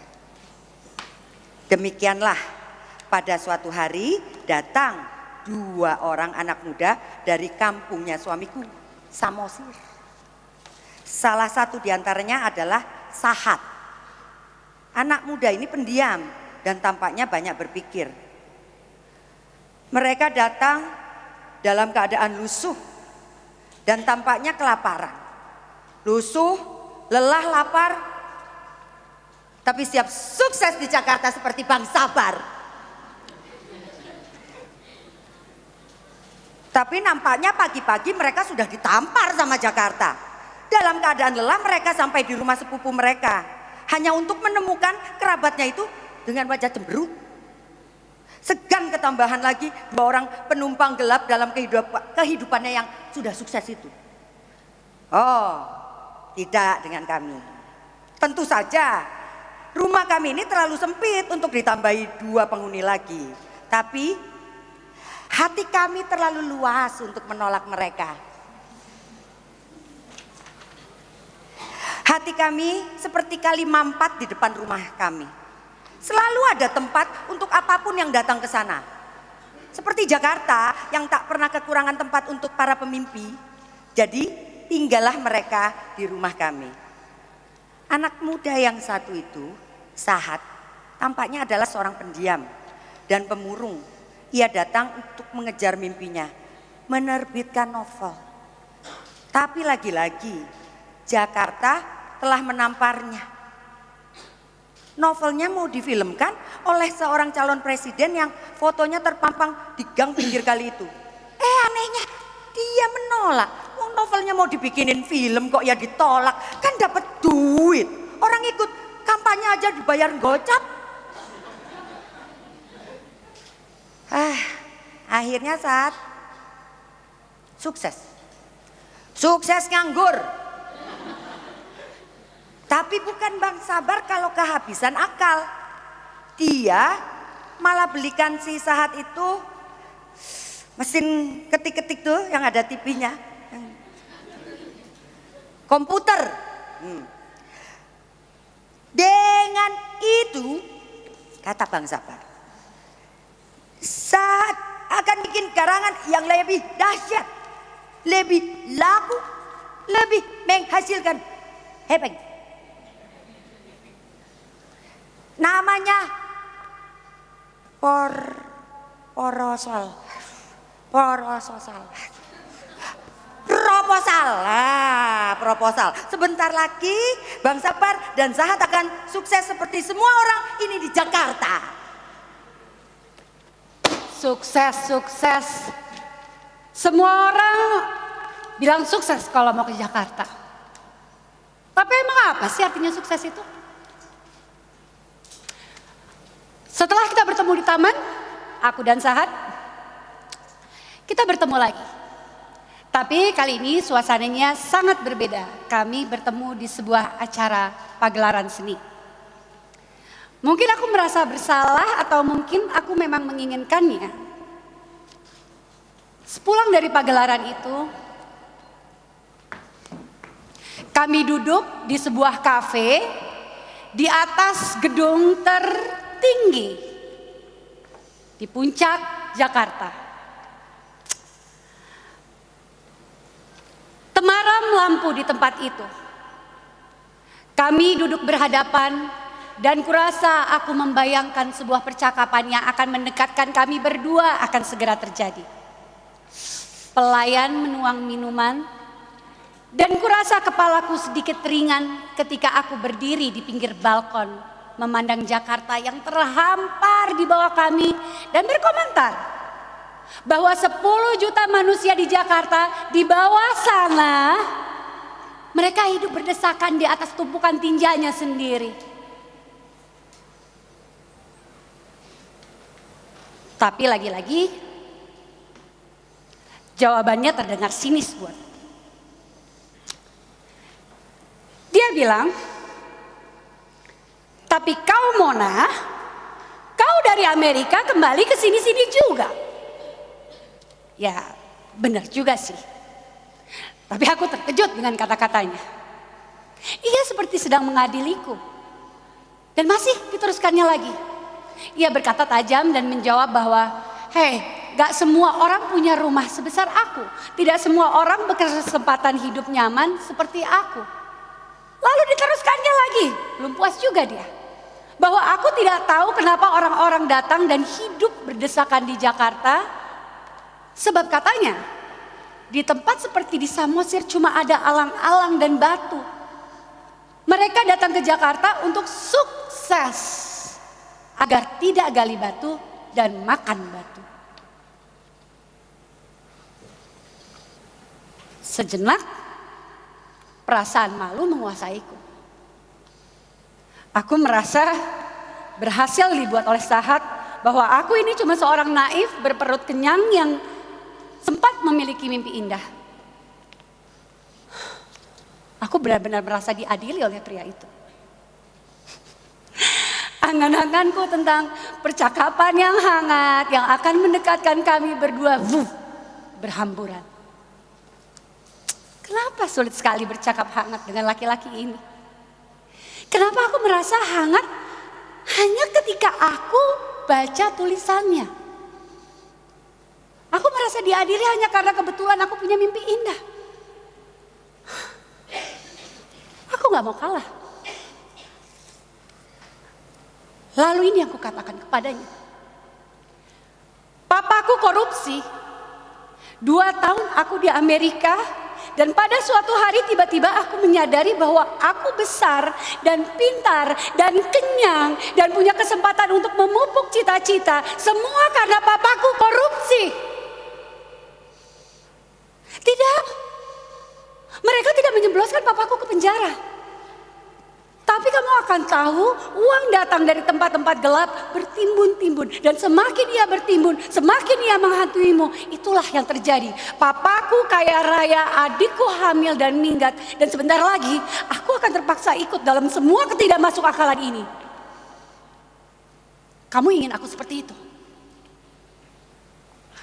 Demikianlah pada suatu hari datang 2 orang anak muda dari kampungnya suamiku, Samosir. Salah satu diantaranya adalah Sahat. Anak muda ini pendiam dan tampaknya banyak berpikir. Mereka datang dalam keadaan lusuh dan tampaknya kelaparan. Lusuh, lelah, lapar, tapi siap sukses di Jakarta seperti Bang Sabar. Tapi nampaknya pagi-pagi mereka sudah ditampar sama Jakarta. Dalam keadaan lelah mereka sampai di rumah sepupu mereka. Hanya untuk menemukan kerabatnya itu dengan wajah cemberut. Segan ketambahan lagi 2 orang penumpang gelap dalam kehidupannya yang sudah sukses itu. Oh, tidak dengan kami. Tentu saja rumah kami ini terlalu sempit untuk ditambahi 2 penghuni lagi. Tapi hati kami terlalu luas untuk menolak mereka. Hati kami seperti kali mampat di depan rumah kami. Selalu ada tempat untuk apapun yang datang ke sana. Seperti Jakarta yang tak pernah kekurangan tempat untuk para pemimpi. Jadi tinggallah mereka di rumah kami. Anak muda yang satu itu, Sahat, tampaknya adalah seorang pendiam dan pemurung. Ia datang untuk mengejar mimpinya, menerbitkan novel. Tapi lagi-lagi Jakarta telah menamparnya. Novelnya mau difilmkan oleh seorang calon presiden yang fotonya terpampang di gang pinggir kali itu. Anehnya dia menolak. Wong novelnya mau dibikinin film kok ya ditolak. Kan dapat duit. Orang ikut kampanye aja dibayar gocap. Akhirnya saat sukses. Sukses nganggur. Tapi bukan Bang Sabar kalau kehabisan akal. Dia malah belikan si Sahat itu mesin ketik-ketik tuh yang ada TV-nya. Komputer. Dengan itu, kata Bang Sabar, Sahat akan bikin garangan yang lebih dahsyat, lebih laku, lebih menghasilkan hepeng. Namanya proposal. Sebentar lagi Bang Sabar dan Sahat akan sukses seperti semua orang ini di Jakarta. Sukses. Semua orang bilang sukses kalau mau ke Jakarta. Tapi emang apa sih artinya sukses itu? Setelah kita bertemu di taman, aku dan Sahat, kita bertemu lagi. Tapi kali ini suasananya sangat berbeda. Kami bertemu di sebuah acara pagelaran seni. Mungkin aku merasa bersalah atau mungkin aku memang menginginkannya. Sepulang dari pagelaran itu, kami duduk di sebuah kafe di atas gedung tertinggi di puncak Jakarta. Temaram lampu di tempat itu. Kami duduk berhadapan dan kurasa aku membayangkan sebuah percakapan yang akan mendekatkan kami berdua akan segera terjadi. Pelayan menuang minuman dan kurasa kepalaku sedikit ringan ketika aku berdiri di pinggir balkon memandang Jakarta yang terhampar di bawah kami dan berkomentar, bahwa 10 juta manusia di Jakarta di bawah sana mereka hidup berdesakan di atas tumpukan tinjanya sendiri. Tapi lagi-lagi jawabannya terdengar sinis buat. Dia bilang, tapi kau Mona, kau dari Amerika kembali ke sini-sini juga. Ya benar juga sih. Tapi aku terkejut dengan kata-katanya. Ia seperti sedang mengadiliku. Dan masih diteruskannya lagi. Ia berkata tajam dan menjawab bahwa, hei, gak semua orang punya rumah sebesar aku. Tidak semua orang berkesempatan hidup nyaman seperti aku. Lalu diteruskannya lagi, belum puas juga dia. Bahwa aku tidak tahu kenapa orang-orang datang dan hidup berdesakan di Jakarta. Sebab katanya, di tempat seperti di Samosir cuma ada alang-alang dan batu. Mereka datang ke Jakarta untuk sukses. Agar tidak gali batu dan makan batu. Sejenak perasaan malu menguasaiku. Aku merasa berhasil dibuat oleh Sahat bahwa aku ini cuma seorang naif berperut kenyang yang sempat memiliki mimpi indah. Aku benar-benar merasa diadili oleh pria itu. Angan-anganku tentang percakapan yang hangat yang akan mendekatkan kami berdua berhamburan. Kenapa sulit sekali bercakap hangat dengan laki-laki ini? Kenapa aku merasa hangat hanya ketika aku baca tulisannya? Aku merasa diadili hanya karena kebetulan aku punya mimpi indah. Aku gak mau kalah. Lalu ini yang kukatakan kepadanya. Papaku korupsi. 2 tahun aku di Amerika. Dan pada suatu hari tiba-tiba aku menyadari bahwa aku besar dan pintar dan kenyang. Dan punya kesempatan untuk memupuk cita-cita. Semua karena papaku korupsi. Tidak. Mereka tidak menjebloskan papaku ke penjara. Tapi kamu akan tahu uang datang dari tempat-tempat gelap bertimbun-timbun. Dan semakin ia bertimbun, semakin ia menghantuimu. Itulah yang terjadi. Papaku kaya raya, adikku hamil dan minggat. Dan sebentar lagi aku akan terpaksa ikut dalam semua ketidakmasuk akalan ini. Kamu ingin aku seperti itu?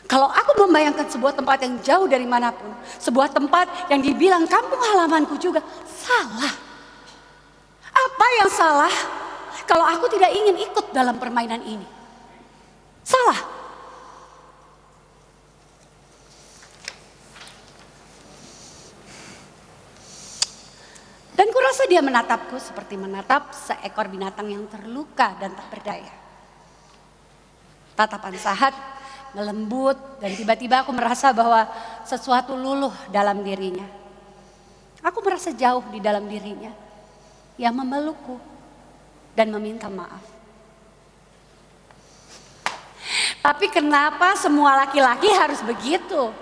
Kalau aku membayangkan sebuah tempat yang jauh dari manapun. Sebuah tempat yang dibilang kampung halamanku juga. Salah. Apa yang salah kalau aku tidak ingin ikut dalam permainan ini? Salah. Dan kurasa dia menatapku seperti menatap seekor binatang yang terluka dan tak berdaya. Tatapan Sahat melembut dan tiba-tiba aku merasa bahwa sesuatu luluh dalam dirinya. Aku merasa jauh di dalam dirinya. Yang memelukku dan meminta maaf. Tapi kenapa semua laki-laki harus begitu?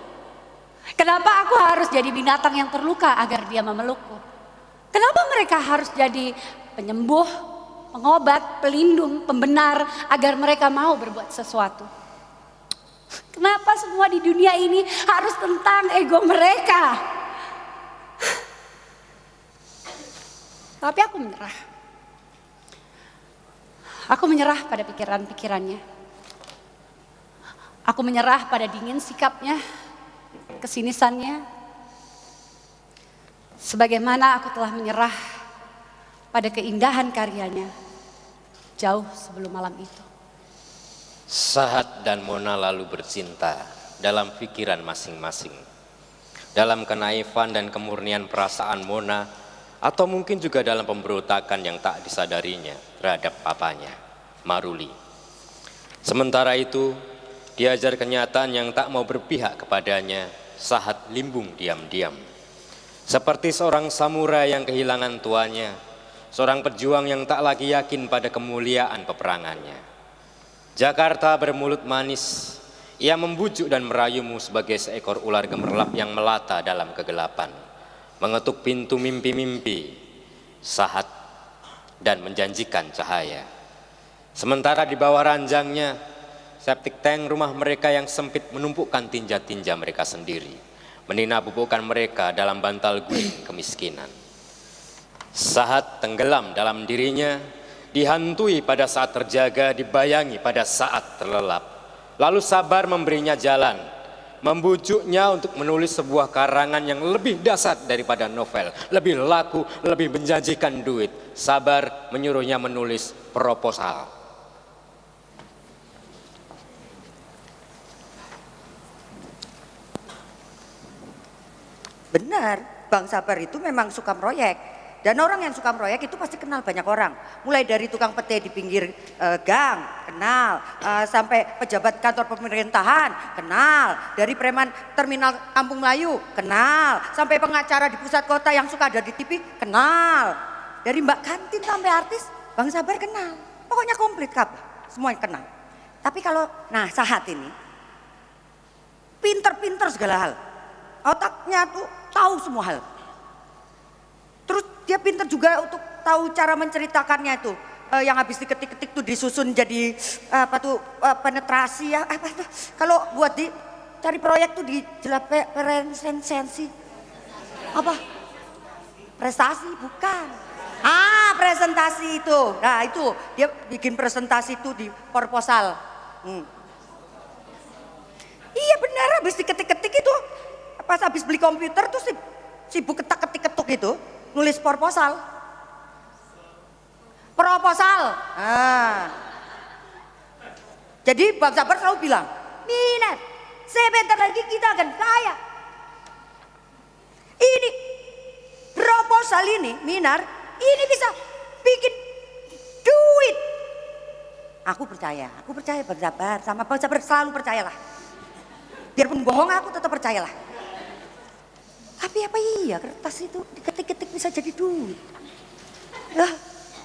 Kenapa aku harus jadi binatang yang terluka agar dia memelukku? Kenapa mereka harus jadi penyembuh, pengobat, pelindung, pembenar agar mereka mau berbuat sesuatu? Kenapa semua di dunia ini harus tentang ego mereka? Tapi aku menyerah. Aku menyerah pada pikiran-pikirannya. Aku menyerah pada dingin sikapnya, kesinisannya. Sebagaimana aku telah menyerah pada keindahan karyanya jauh sebelum malam itu. Sahat dan Mona lalu bercinta dalam pikiran masing-masing. Dalam kenaifan dan kemurnian perasaan Mona, atau mungkin juga dalam pemberontakan yang tak disadarinya terhadap papanya, Maruli. Sementara itu, diajar kenyataan yang tak mau berpihak kepadanya, Sahat limbung diam-diam. Seperti seorang samurai yang kehilangan tuannya, seorang pejuang yang tak lagi yakin pada kemuliaan peperangannya. Jakarta bermulut manis Ia membujuk dan merayumu sebagai seekor ular gemerlap yang melata dalam kegelapan, mengetuk pintu mimpi-mimpi, sahat dan menjanjikan cahaya. Sementara di bawah ranjangnya, septic tank rumah mereka yang sempit menumpukan tinja-tinja mereka sendiri, meninabubukan mereka dalam bantal guling kemiskinan. Sahat tenggelam dalam dirinya, dihantui pada saat terjaga, dibayangi pada saat terlelap. Lalu sabar memberinya jalan, membujuknya untuk menulis sebuah karangan yang lebih dahsyat daripada novel, lebih laku, lebih menjanjikan duit. Sabar menyuruhnya menulis proposal. Benar, Bang Sabar itu memang suka proyek. Dan orang yang suka proyek itu pasti kenal banyak orang. Mulai dari tukang pete di pinggir gang, kenal. Sampai pejabat kantor pemerintahan, kenal. Dari preman terminal Kampung Melayu, kenal. Sampai pengacara di pusat kota yang suka ada di TV, kenal. Dari mbak kantin sampai artis, Bang Sabar kenal. Pokoknya komplit kabeh, semuanya kenal. Tapi kalau, nah Sahat ini, pinter-pinter segala hal. Otaknya tuh tahu semua hal. Terus dia pintar juga untuk tahu cara menceritakannya itu. Yang habis diketik-ketik tuh disusun jadi penetrasi ya. Apa tuh? Kalau buat di cari proyek tuh di presensi. Apa? Prestasi bukan. Presentasi itu. Nah itu dia bikin presentasi itu di proposal. Iya benar, habis diketik-ketik itu. Pas habis beli komputer tuh sibuk ketak-ketik-ketuk gitu. Nulis proposal. Jadi Bang Sabar selalu bilang, Minar, sebentar lagi kita akan kaya. Ini proposal ini, Minar, ini bisa bikin duit. Aku percaya Bang Sabar, sama Bang Sabar selalu percayalah. Biarpun bohong aku tetap percayalah. Tapi apa iya kertas itu diketik-ketik bisa jadi duit?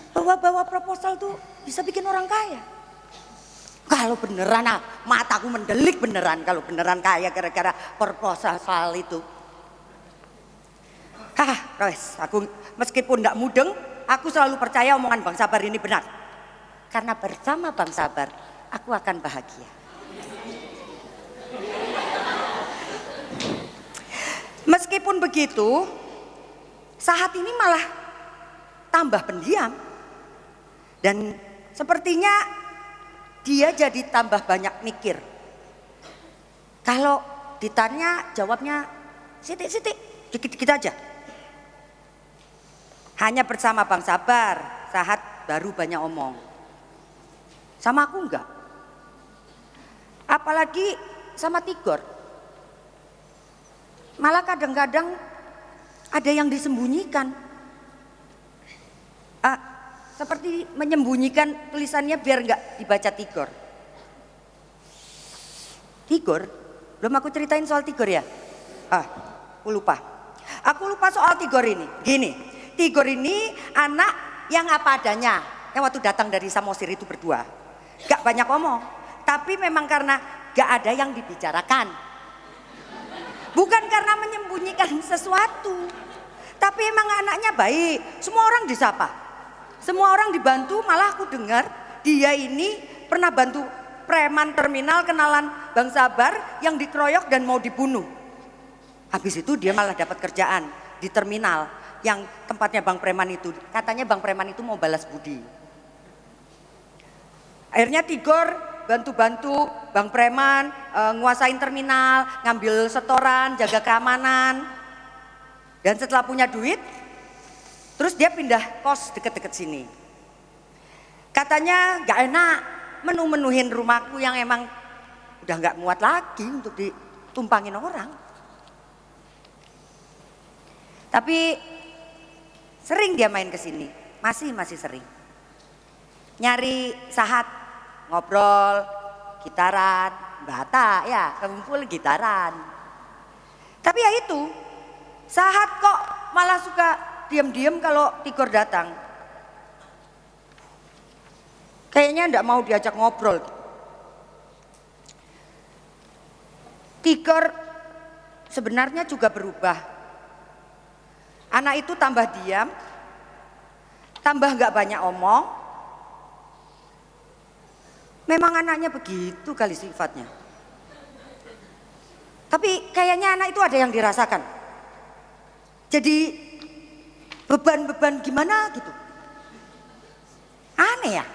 Bawa-bawa proposal tuh bisa bikin orang kaya. Kalau beneran, mataku mendelik beneran kalau beneran kaya gara-gara proposal itu. Wes, aku meskipun enggak mudeng, aku selalu percaya omongan Bang Sabar ini benar. Karena bersama Bang Sabar, aku akan bahagia. Meskipun begitu, Sahat ini malah tambah pendiam. Dan sepertinya dia jadi tambah banyak mikir. Kalau ditanya jawabnya sitik-sitik, dikit-dikit aja. Hanya bersama Bang Sabar, Sahat baru banyak omong. Sama aku enggak. Apalagi sama Tigor. Malah kadang-kadang ada yang disembunyikan. Seperti menyembunyikan tulisannya biar enggak dibaca Tigor. Tigor? Belum aku ceritain soal Tigor ya? Aku lupa. Aku lupa soal Tigor ini. Gini, Tigor ini anak yang apa adanya. Yang waktu datang dari Samosir itu berdua. Gak banyak omong. Tapi memang karena gak ada yang dibicarakan. Bukan karena menyembunyikan sesuatu. Tapi emang anaknya baik. Semua orang disapa. Semua orang dibantu. Malah aku dengar dia ini pernah bantu preman terminal kenalan Bang Sabar yang dikeroyok dan mau dibunuh. Habis itu dia malah dapat kerjaan di terminal yang tempatnya Bang Preman itu. Katanya Bang Preman itu mau balas budi. Akhirnya Tigor bantu-bantu Bang Preman nguasain terminal, ngambil setoran, jaga keamanan. Dan setelah punya duit, terus dia pindah kos deket-deket sini. Katanya gak enak menu-menuhin rumahku yang emang udah gak muat lagi untuk ditumpangin orang. Tapi sering dia main ke sini, masih sering. Nyari Sahat, ngobrol, gitaran, bata ya, kumpul gitaran. Tapi ya itu, Sahat kok malah suka diam-diam kalau Tigor datang. Kayaknya enggak mau diajak ngobrol. Tigor sebenarnya juga berubah. Anak itu tambah diam, tambah nggak banyak omong. Memang anaknya begitu kali sifatnya. Tapi kayaknya anak itu ada yang dirasakan. Jadi beban-beban gimana gitu. Aneh ya.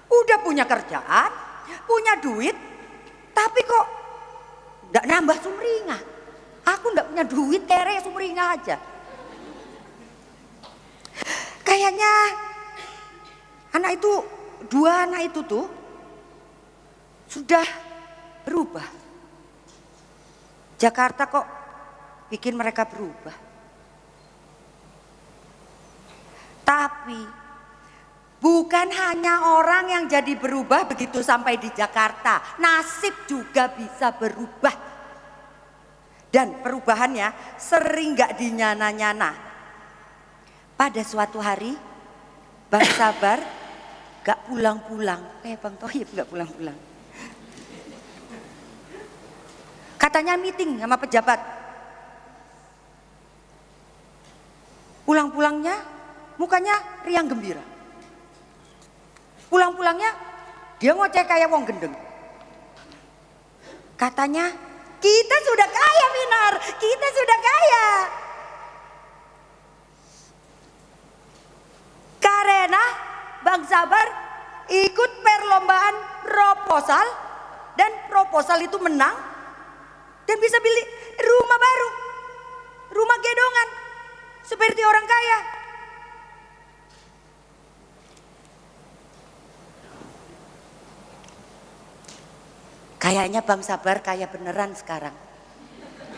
Udah punya kerjaan, punya duit, tapi kok nggak nambah sumringah. Aku nggak punya duit, tere sumringah aja. Kayaknya anak itu, dua anak itu tuh sudah berubah. Jakarta kok bikin mereka berubah. Tapi bukan hanya orang yang jadi berubah begitu sampai di Jakarta, nasib juga bisa berubah. Dan perubahannya sering gak dinyana-nyana. Pada suatu hari, Bang Sabar gak pulang-pulang. Bang Tohib gak pulang-pulang. Katanya meeting sama pejabat. Pulang-pulangnya mukanya riang gembira. Pulang-pulangnya dia ngoceh kayak wong gendeng. Katanya, kita sudah kaya Minar, kita sudah kaya. Karena Bang Sabar ikut perlombaan proposal dan proposal itu menang dan bisa beli rumah baru, rumah gedongan seperti orang kaya. Kayaknya Bang Sabar kaya beneran sekarang.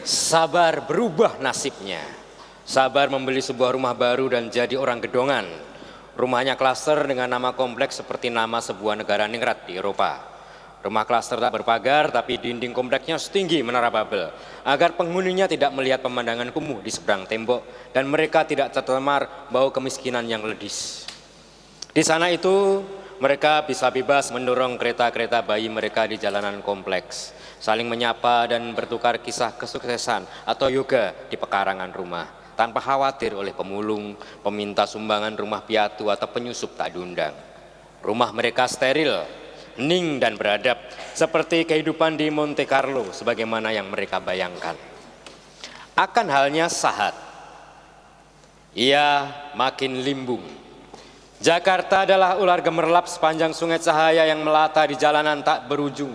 Sabar berubah nasibnya. Sabar membeli sebuah rumah baru dan jadi orang gedongan. Rumahnya klaster dengan nama kompleks seperti nama sebuah negara ningrat di Eropa. Rumah klaster tak berpagar tapi dinding kompleksnya setinggi menara Babel. Agar penghuninya tidak melihat pemandangan kumuh di seberang tembok dan mereka tidak tercemar bau kemiskinan yang ledis. Di sana itu mereka bisa bebas mendorong kereta-kereta bayi mereka di jalanan kompleks, saling menyapa dan bertukar kisah kesuksesan atau yoga di pekarangan rumah, tanpa khawatir oleh pemulung, peminta sumbangan rumah piatu atau penyusup tak diundang. Rumah mereka steril, hening dan beradab, seperti kehidupan di Monte Carlo sebagaimana yang mereka bayangkan. Akan halnya Sahat, ia makin limbung. Jakarta adalah ular gemerlap sepanjang sungai cahaya yang melata di jalanan tak berujung.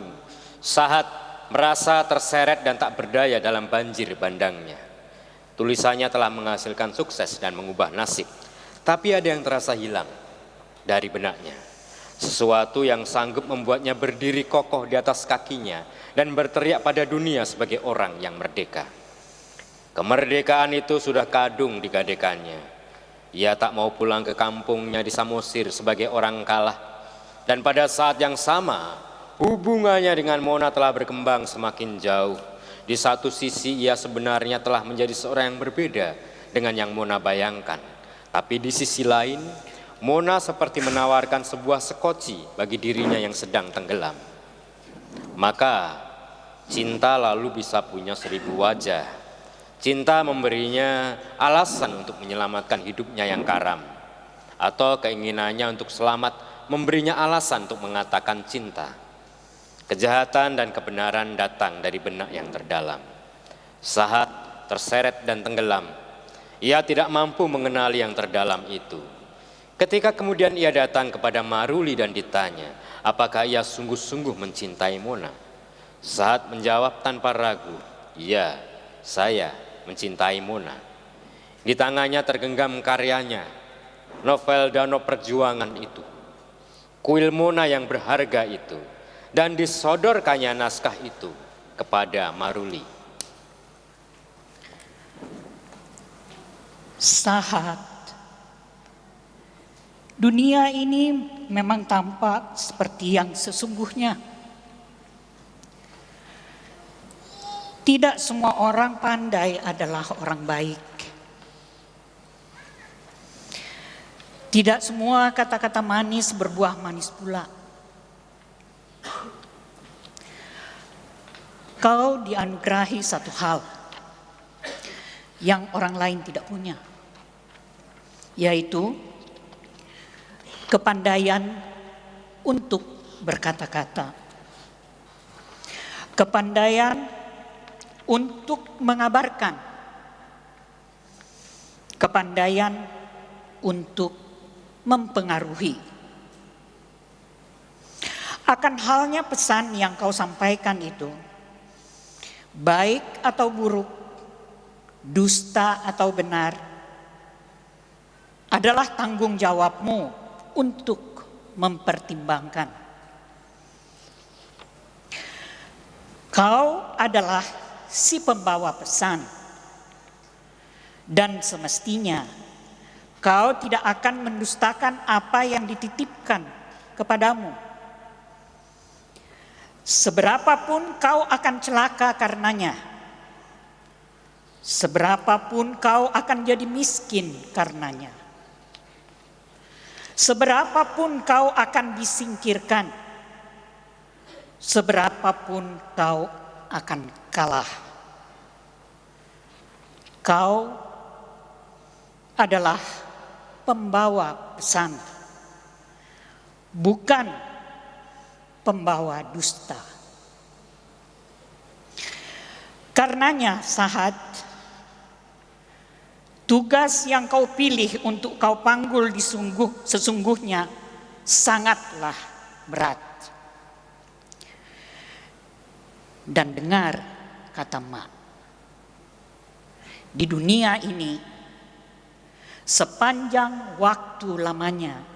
Sahat merasa terseret dan tak berdaya dalam banjir bandangnya. Tulisannya telah menghasilkan sukses dan mengubah nasib, tapi ada yang terasa hilang dari benaknya. Sesuatu yang sanggup membuatnya berdiri kokoh di atas kakinya dan berteriak pada dunia sebagai orang yang merdeka. Kemerdekaan itu sudah kadung digadekannya. Ia tak mau pulang ke kampungnya di Samosir sebagai orang kalah. Dan pada saat yang sama, hubungannya dengan Mona telah berkembang semakin jauh. Di satu sisi ia sebenarnya telah menjadi seorang yang berbeda dengan yang Mona bayangkan. Tapi di sisi lain, Mona seperti menawarkan sebuah sekoci bagi dirinya yang sedang tenggelam. Maka cinta lalu bisa punya 1000 wajah. Cinta memberinya alasan untuk menyelamatkan hidupnya yang karam, atau keinginannya untuk selamat memberinya alasan untuk mengatakan cinta. Kejahatan dan kebenaran datang dari benak yang terdalam. Sahat terseret dan tenggelam. Ia tidak mampu mengenali yang terdalam itu. Ketika kemudian ia datang kepada Maruli dan ditanya, apakah ia sungguh-sungguh mencintai Mona? Sahat menjawab tanpa ragu, iya, saya mencintai Mona. Di tangannya tergenggam karyanya, novel Danau Perjuangan itu, kuil Mona yang berharga itu, dan disodorkannya naskah itu kepada Maruli. Sahat, dunia ini memang tampak seperti yang sesungguhnya. Tidak semua orang pandai adalah orang baik. Tidak semua kata-kata manis berbuah manis pula. Kau dianugerahi satu hal yang orang lain tidak punya, yaitu kepandaian untuk berkata-kata, kepandaian untuk mengabarkan, kepandaian untuk mempengaruhi. Akan halnya pesan yang kau sampaikan itu, baik atau buruk, dusta atau benar, adalah tanggung jawabmu untuk mempertimbangkan. Kau adalah si pembawa pesan, dan semestinya kau tidak akan mendustakan apa yang dititipkan kepadamu. Seberapapun kau akan celaka karenanya, seberapapun kau akan jadi miskin karenanya, seberapapun kau akan disingkirkan, seberapapun kau akan kalah, kau adalah pembawa pesan, bukan pembawa dusta. Karenanya, sahat, tugas yang kau pilih untuk kau panggul sesungguhnya sangatlah berat. Dan dengar kata Mak, di dunia ini sepanjang waktu lamanya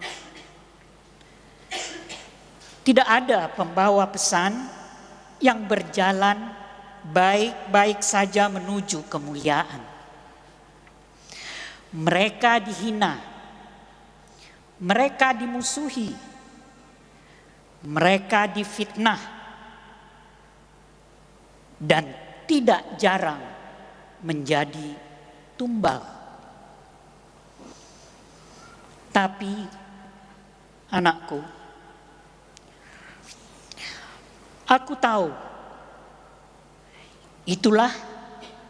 tidak ada pembawa pesan yang berjalan baik-baik saja menuju kemuliaan. Mereka dihina, mereka dimusuhi, mereka difitnah, dan tidak jarang menjadi tumbal. Tapi anakku, aku tahu itulah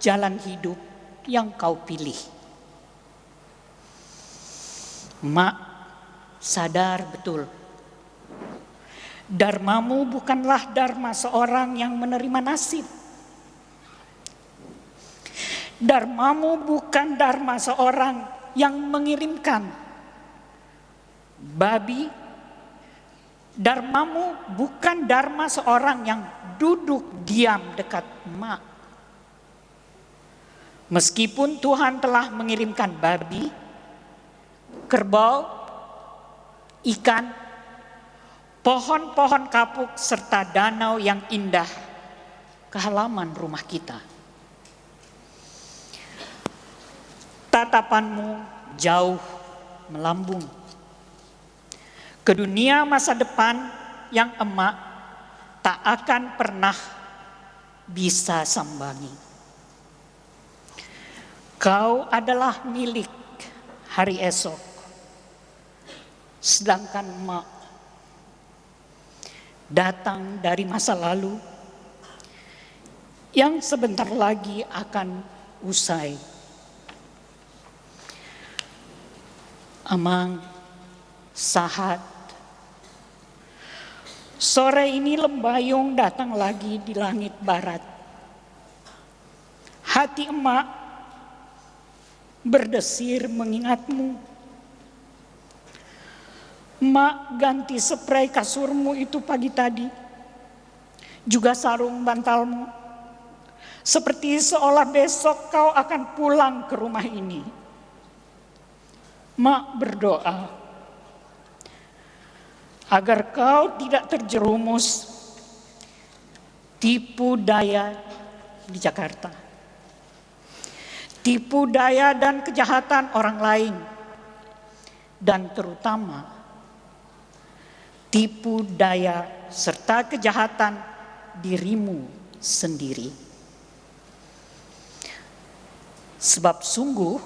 jalan hidup yang kau pilih. Mak sadar betul, dharmamu bukanlah dharma seorang yang menerima nasib. Dharmamu bukan dharma seorang yang mengirimkan babi. Dharmamu bukan dharma seorang yang duduk diam dekat Mak. Meskipun Tuhan telah mengirimkan babi, kerbau, ikan, pohon-pohon kapuk serta danau yang indah ke halaman rumah kita, tatapanmu jauh melambung ke dunia masa depan yang emak tak akan pernah bisa sambangi. Kau adalah milik hari esok, sedangkan emak datang dari masa lalu yang sebentar lagi akan usai. Amang, sahat, sore ini lembayung datang lagi di langit barat. Hati emak berdesir mengingatmu. Emak ganti spray kasurmu itu pagi tadi, juga sarung bantalmu, seperti seolah besok kau akan pulang ke rumah ini. Mak berdoa agar kau tidak terjerumus tipu daya di Jakarta, tipu daya dan kejahatan orang lain, dan terutama tipu daya serta kejahatan dirimu sendiri. Sebab sungguh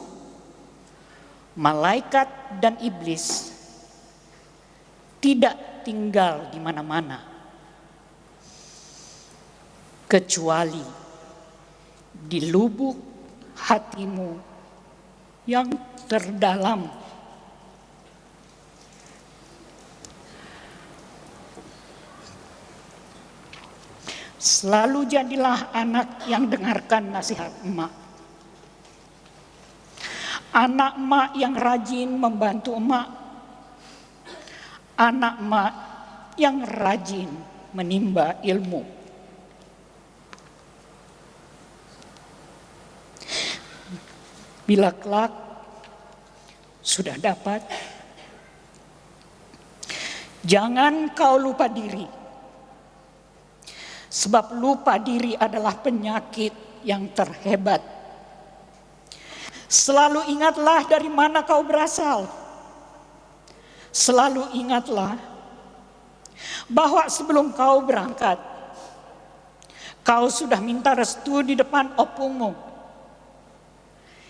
malaikat dan iblis tidak tinggal di mana-mana. kecuali di lubuk hatimu yang terdalam. Selalu jadilah anak yang dengarkan nasihat emak. Anak emak yang rajin membantu emak. Anak emak yang rajin menimba ilmu. Bila kelak sudah dapat, jangan kau lupa diri. Sebab lupa diri adalah penyakit yang terhebat. Selalu ingatlah dari mana kau berasal. Selalu ingatlah bahwa sebelum kau berangkat, kau sudah minta restu di depan opungmu.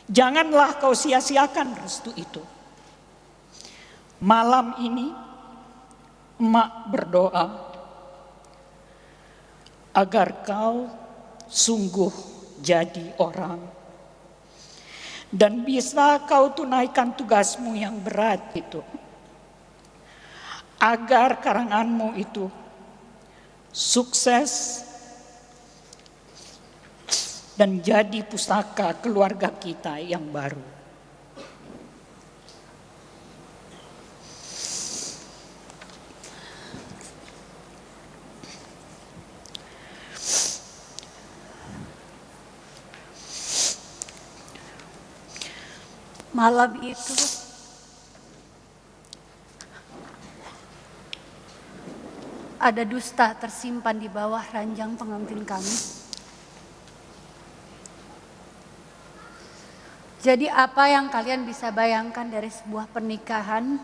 Janganlah kau sia-siakan restu itu. Malam ini, emak berdoa agar kau sungguh jadi orang dan bisa kau tunaikan tugasmu yang berat itu, agar karanganmu itu sukses dan jadi pustaka keluarga kita yang baru. Malam itu ada dusta tersimpan di bawah ranjang pengantin kami. Jadi apa yang kalian bisa bayangkan dari sebuah pernikahan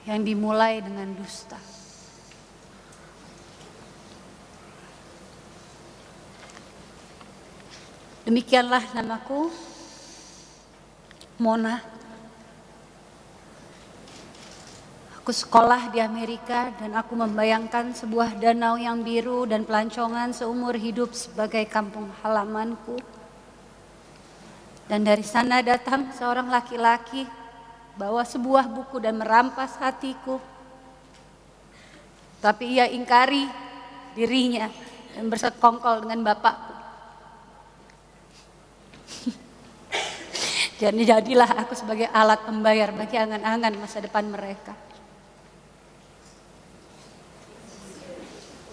yang dimulai dengan dusta? Demikianlah namaku, Mona. Aku sekolah di Amerika dan aku membayangkan sebuah danau yang biru dan pelancongan seumur hidup sebagai kampung halamanku. Dan dari sana datang seorang laki-laki bawa sebuah buku dan merampas hatiku. Tapi ia ingkari dirinya dan bersekongkol dengan bapakku. Jadi jadilah aku sebagai alat pembayar bagi angan-angan masa depan mereka.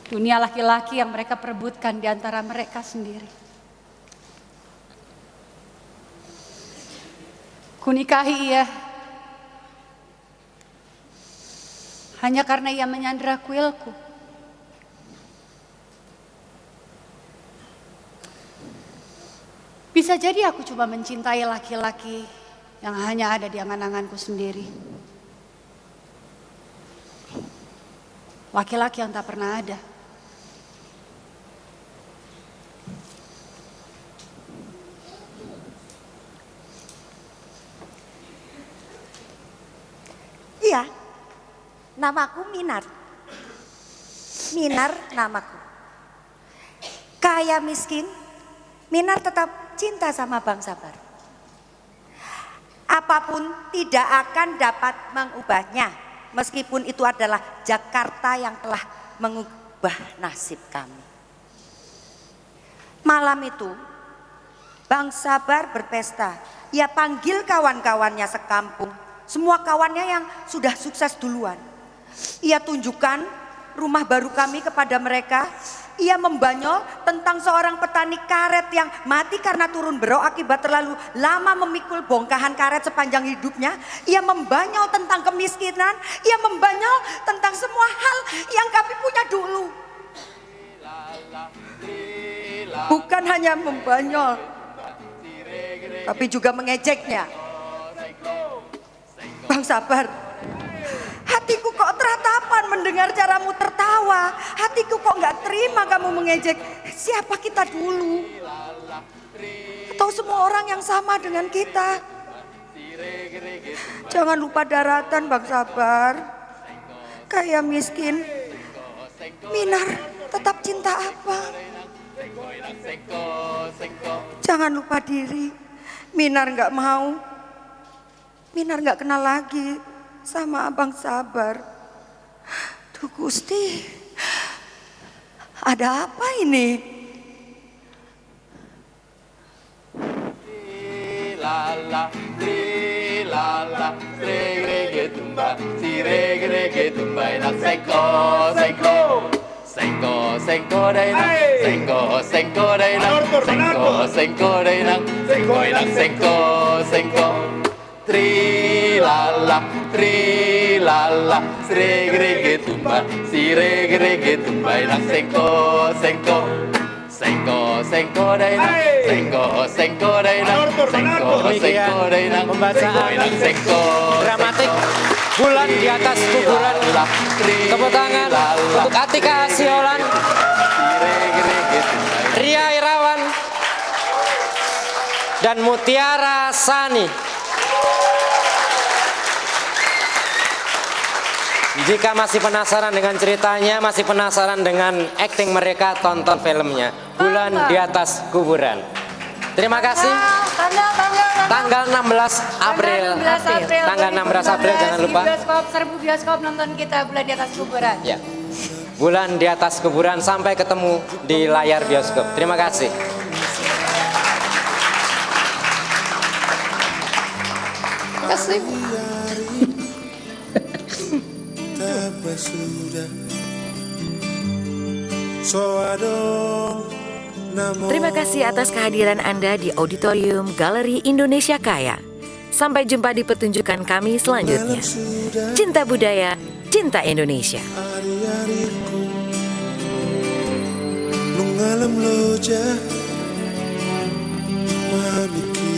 Dunia laki-laki yang mereka perebutkan di antara mereka sendiri. Kunikahi ia hanya karena ia menyandera kuilku. Bisa jadi aku cuma mencintai laki-laki yang hanya ada di angan-anganku sendiri. Laki-laki yang tak pernah ada. Iya, namaku Minar. Minar namaku. Kaya miskin, Minar tetap cinta sama Bang Sabar. Apapun tidak akan dapat mengubahnya, meskipun itu adalah Jakarta yang telah mengubah nasib kami. Malam itu, Bang Sabar berpesta. Ia panggil kawan-kawannya sekampung, semua kawannya yang sudah sukses duluan. Ia tunjukkan rumah baru kami kepada mereka. Ia membanyol tentang seorang petani karet yang mati karena turun berok akibat terlalu lama memikul bongkahan karet sepanjang hidupnya. Ia membanyol tentang kemiskinan. Ia membanyol tentang semua hal yang kami punya dulu. Bukan hanya membanyol, tapi juga mengejeknya. Bang Sabar, hatiku kok teratapan mendengar caramu tertawa. Hatiku kok gak terima kamu mengejek siapa kita dulu. Atau semua orang yang sama dengan kita. Jangan lupa daratan Bang Sabar. Kaya miskin, Minar tetap cinta apa? Jangan lupa diri. Minar nggak mau. Minar nggak kenal lagi sama Abang Sabar. Duh Gusti, ada apa ini? Lala, lala, reggae tumba, si reggae tumba, enak sengko, sengko, sengko, sengko dainak, sengko, sengko dainak, sengko, sengko dainak, sengko enak sengko, sengko, tri lala, si reggae tumba, si reggae tumba, enak sengko, sengko. Sengko, sengko dainak, sengko, sengko dainak, sengko, sengko dainak, pembacaan sengko, dramatik Bulan di Atas Kuburan. Tepuk tangan untuk Atika Siolan, Ria Irawan, dan Mutiara Sani. Jika masih penasaran dengan ceritanya, masih penasaran dengan akting mereka, tonton filmnya Bulan di Atas Kuburan. Terima kasih. Tanggal 16 April. Tanggal 16 April jangan lupa. Di bioskop, serbu bioskop nonton kita Bulan di Atas Kuburan. Ya. Bulan di Atas Kuburan, sampai ketemu di layar bioskop. Terima kasih. Terima kasih. Terima kasih atas kehadiran Anda di Auditorium Galeri Indonesia Kaya. Sampai jumpa di pertunjukan kami selanjutnya. Cinta budaya, cinta Indonesia. Nung alam lo dyan, mami